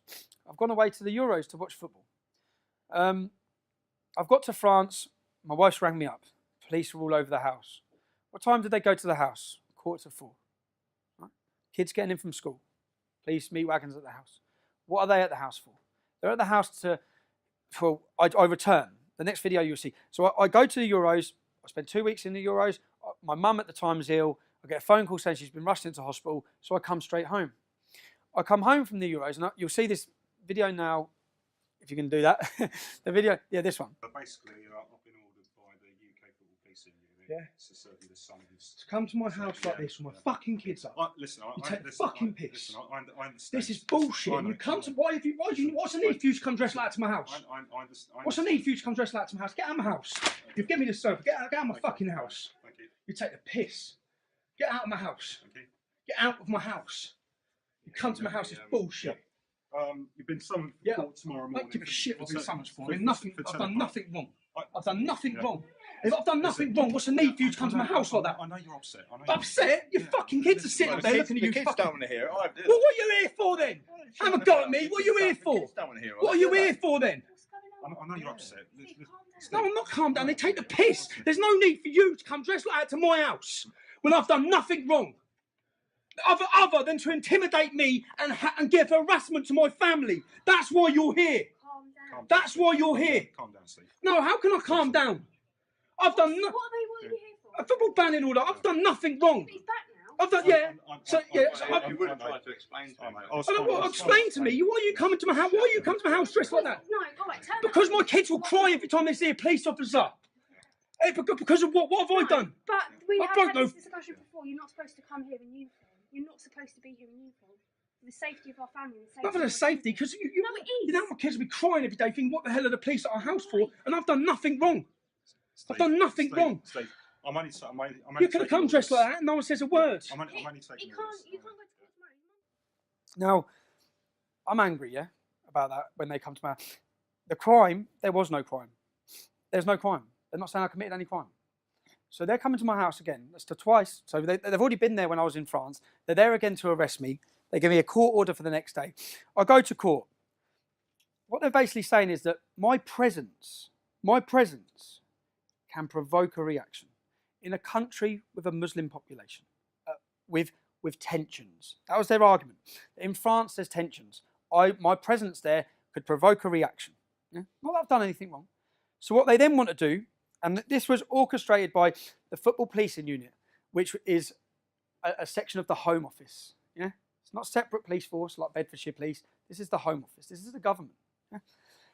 I've gone away to the Euros to watch football. I've got to France. My wife's rang me up. Police were all over the house. What time did they go to the house? 4:45. Right? Kids getting in from school. Police meat wagons at the house. What are they at the house for? They're at the house I return. The next video you'll see. So I go to the Euros. I spend 2 weeks in the Euros. My mum at the time is ill. I get a phone call saying she's been rushed into hospital. So I come straight home. I come home from the Euros, and you'll see this video now, if you can do that. The video, yeah, this one. But basically, I've been ordered by the UK Football Police in Yeah. to serve you the son who's... To come to my house like this with my fucking kids up. You take the fucking piss. Listen, I understand. This is bullshit. You come to what's the need for you to come dressed like that to my house? I understand. What's the need for you to come dressed like that to my house? Get out of my house. You've given me the sofa. Get out of my fucking house. Thank you. You take the piss. Get out of my house. Thank you. Get out of my house. You come to my house, it's bullshit. You've been summoned for court tomorrow morning. I don't give a shit what I've been summoned for. I've done nothing wrong. I've done nothing wrong. If I've done nothing wrong, what's the need for you to come to my house like that? I know you're upset. Upset? Your fucking kids are sitting up there looking at you. The kids don't want to hear it. Well, what are you here for then? Have a go at me. What are you here for? What are you here for then? I know you're upset. No, I'm not calm down. They take the piss. There's no need for you to come dressed like that to my house when I've done nothing wrong. Other than to intimidate me and give harassment to my family. That's why you're here. That's why you're here. Calm down, Steve. No, how can I calm down? I've done What are you here for? a football ban and all that. I've done nothing wrong. He's back now. I've done, yeah. You would have tried to explain to me. Explain to me. Why are you coming to my house? Why are you coming to my house dressed like that? No, all right, tell Because my kids will cry every time they see a police officer. Hey, because of what? What have I done? But we I have don't had know. this discussion before. You're not supposed to come here in uniform. You're not supposed to be here in uniform. For the safety of our family. Not for the safety, because No, it is. you know my kids will be crying every day thinking, what the hell are the police at our house for? And I've done nothing wrong. I've done nothing wrong. Steve, I'm only You could have come dressed like that and no one says a word. I'm only taking You can't go to court tomorrow. Now, I'm angry, yeah, about that when they come to my house. The crime, there was no crime. There's no crime. They're not saying I committed any crime. So they're coming to my house again. That's twice. So they've already been there when I was in France. They're there again to arrest me. They give me a court order for the next day. I go to court. What they're basically saying is that my presence My presence can provoke a reaction in a country with a Muslim population, with tensions. That was their argument. In France, there's tensions. My presence there could provoke a reaction. Yeah? Not that I've done anything wrong. So what they then want to do, and this was orchestrated by the football policing unit, which is a section of the Home Office. Yeah, it's not a separate police force like Bedfordshire Police. This is the Home Office. This is the government. Yeah?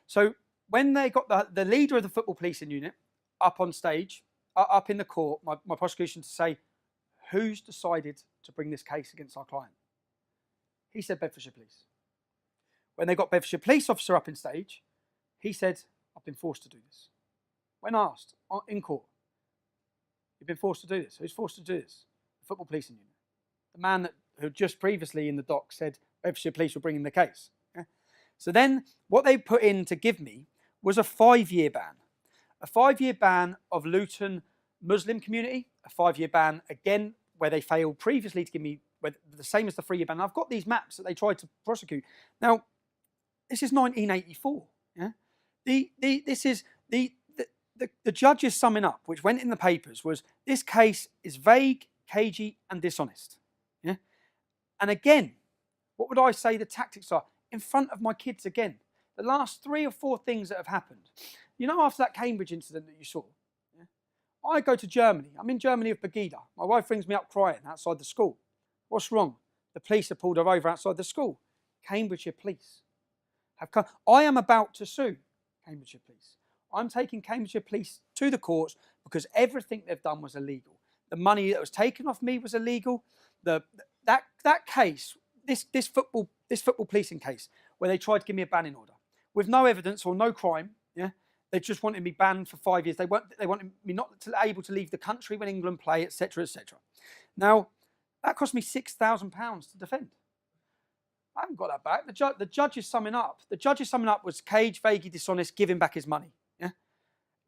So when they got the leader of the football policing unit up on stage, up in the court, my prosecution to say, who's decided to bring this case against our client? He said Bedfordshire Police. When they got Bedfordshire Police officer up in stage, he said, I've been forced to do this. When asked in court, you've been forced to do this. Who's forced to do this? The football policing unit. The man who just previously in the dock said Bedfordshire Police were bringing the case. Yeah? So then what they put in to give me was a 5-year ban. A 5-year ban of Luton Muslim community, a 5-year ban again where they failed previously to give me the same as the 3-year ban. I've got these maps that they tried to prosecute. Now, this is 1984. Yeah, the judge's summing up, which went in the papers, was this case is vague, cagey, and dishonest. Yeah, and again, what would I say the tactics are in front of my kids again? The last 3 or 4 things that have happened. You know, after that Cambridge incident that you saw, yeah, I go to Germany. I'm in Germany with Pegida. My wife rings me up crying outside the school. What's wrong? The police have pulled her over outside the school. Cambridgeshire Police have come. I am about to sue Cambridgeshire Police. I'm taking Cambridgeshire Police to the courts because everything they've done was illegal. The money that was taken off me was illegal. That case, this football policing case, where they tried to give me a banning order with no evidence or no crime. Yeah, they just wanted me banned for 5 years. They wanted me not able to leave the country when England play, etc., etc. Now, that cost me £6,000 to defend. I haven't got that back. The judge is summing up. The judge's summing up was cage, vaguely dishonest, give him back his money. Yeah.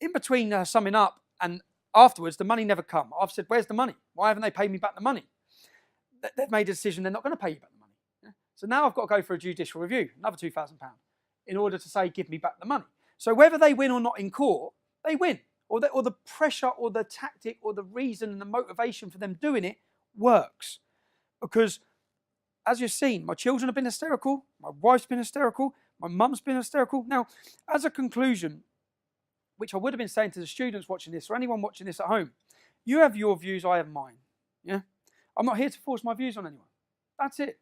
In between summing up and afterwards, the money never come. I've said, where's the money? Why haven't they paid me back the money? They've made a decision they're not going to pay you back the money. Yeah? So now I've got to go for a judicial review, another £2,000, in order to say, give me back the money. So whether they win or not in court, they win. Or the pressure or the tactic or the reason and the motivation for them doing it works. Because as you've seen, my children have been hysterical, my wife's been hysterical, my mum's been hysterical. Now, as a conclusion, which I would have been saying to the students watching this or anyone watching this at home, you have your views, I have mine. Yeah, I'm not here to force my views on anyone. That's it.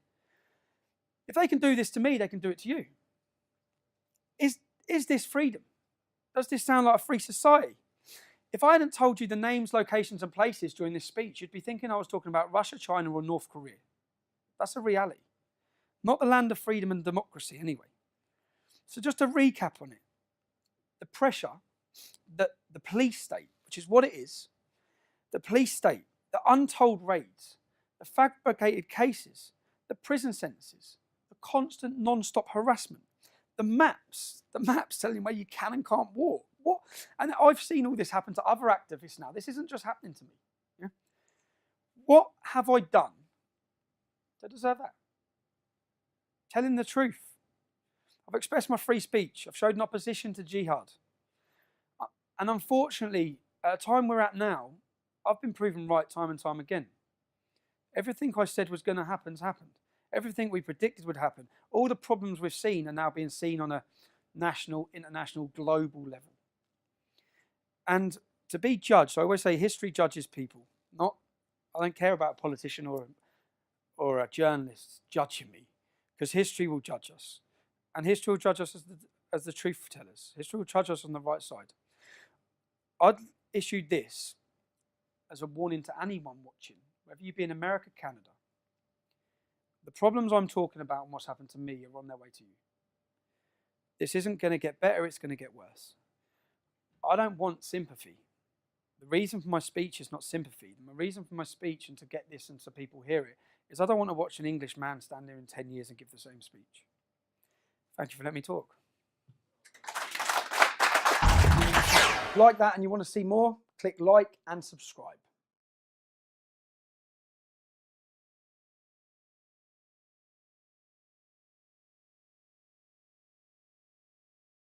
If they can do this to me, they can do it to you. Is this freedom? Does this sound like a free society? If I hadn't told you the names, locations, and places during this speech, you'd be thinking I was talking about Russia, China, or North Korea. That's a reality. Not the land of freedom and democracy, anyway. So just to recap on it, the pressure that the police state, which is what it is, the police state, the untold raids, the fabricated cases, the prison sentences, the constant non-stop harassment, the maps telling where you can and can't walk. What? And I've seen all this happen to other activists now. This isn't just happening to me. Yeah? What have I done to deserve that? Telling the truth. I've expressed my free speech. I've showed an opposition to jihad. And unfortunately, at a time we're at now, I've been proven right time and time again. Everything I said was going to happen has happened. Everything we predicted would happen. All the problems we've seen are now being seen on a national, international, global level. And to be judged, I always say history judges people. I don't care about a politician or a journalist judging me, because history will judge us. And history will judge us as the truth tellers. History will judge us on the right side. I'd issue this as a warning to anyone watching, whether you be in America, Canada. The problems I'm talking about and what's happened to me are on their way to you. This isn't going to get better, it's going to get worse. I don't want sympathy. The reason for my speech is not sympathy. The reason for my speech and to get this and so people hear it is I don't want to watch an English man stand there in 10 years and give the same speech. Thank you for letting me talk. If you like that and you want to see more, click like and subscribe.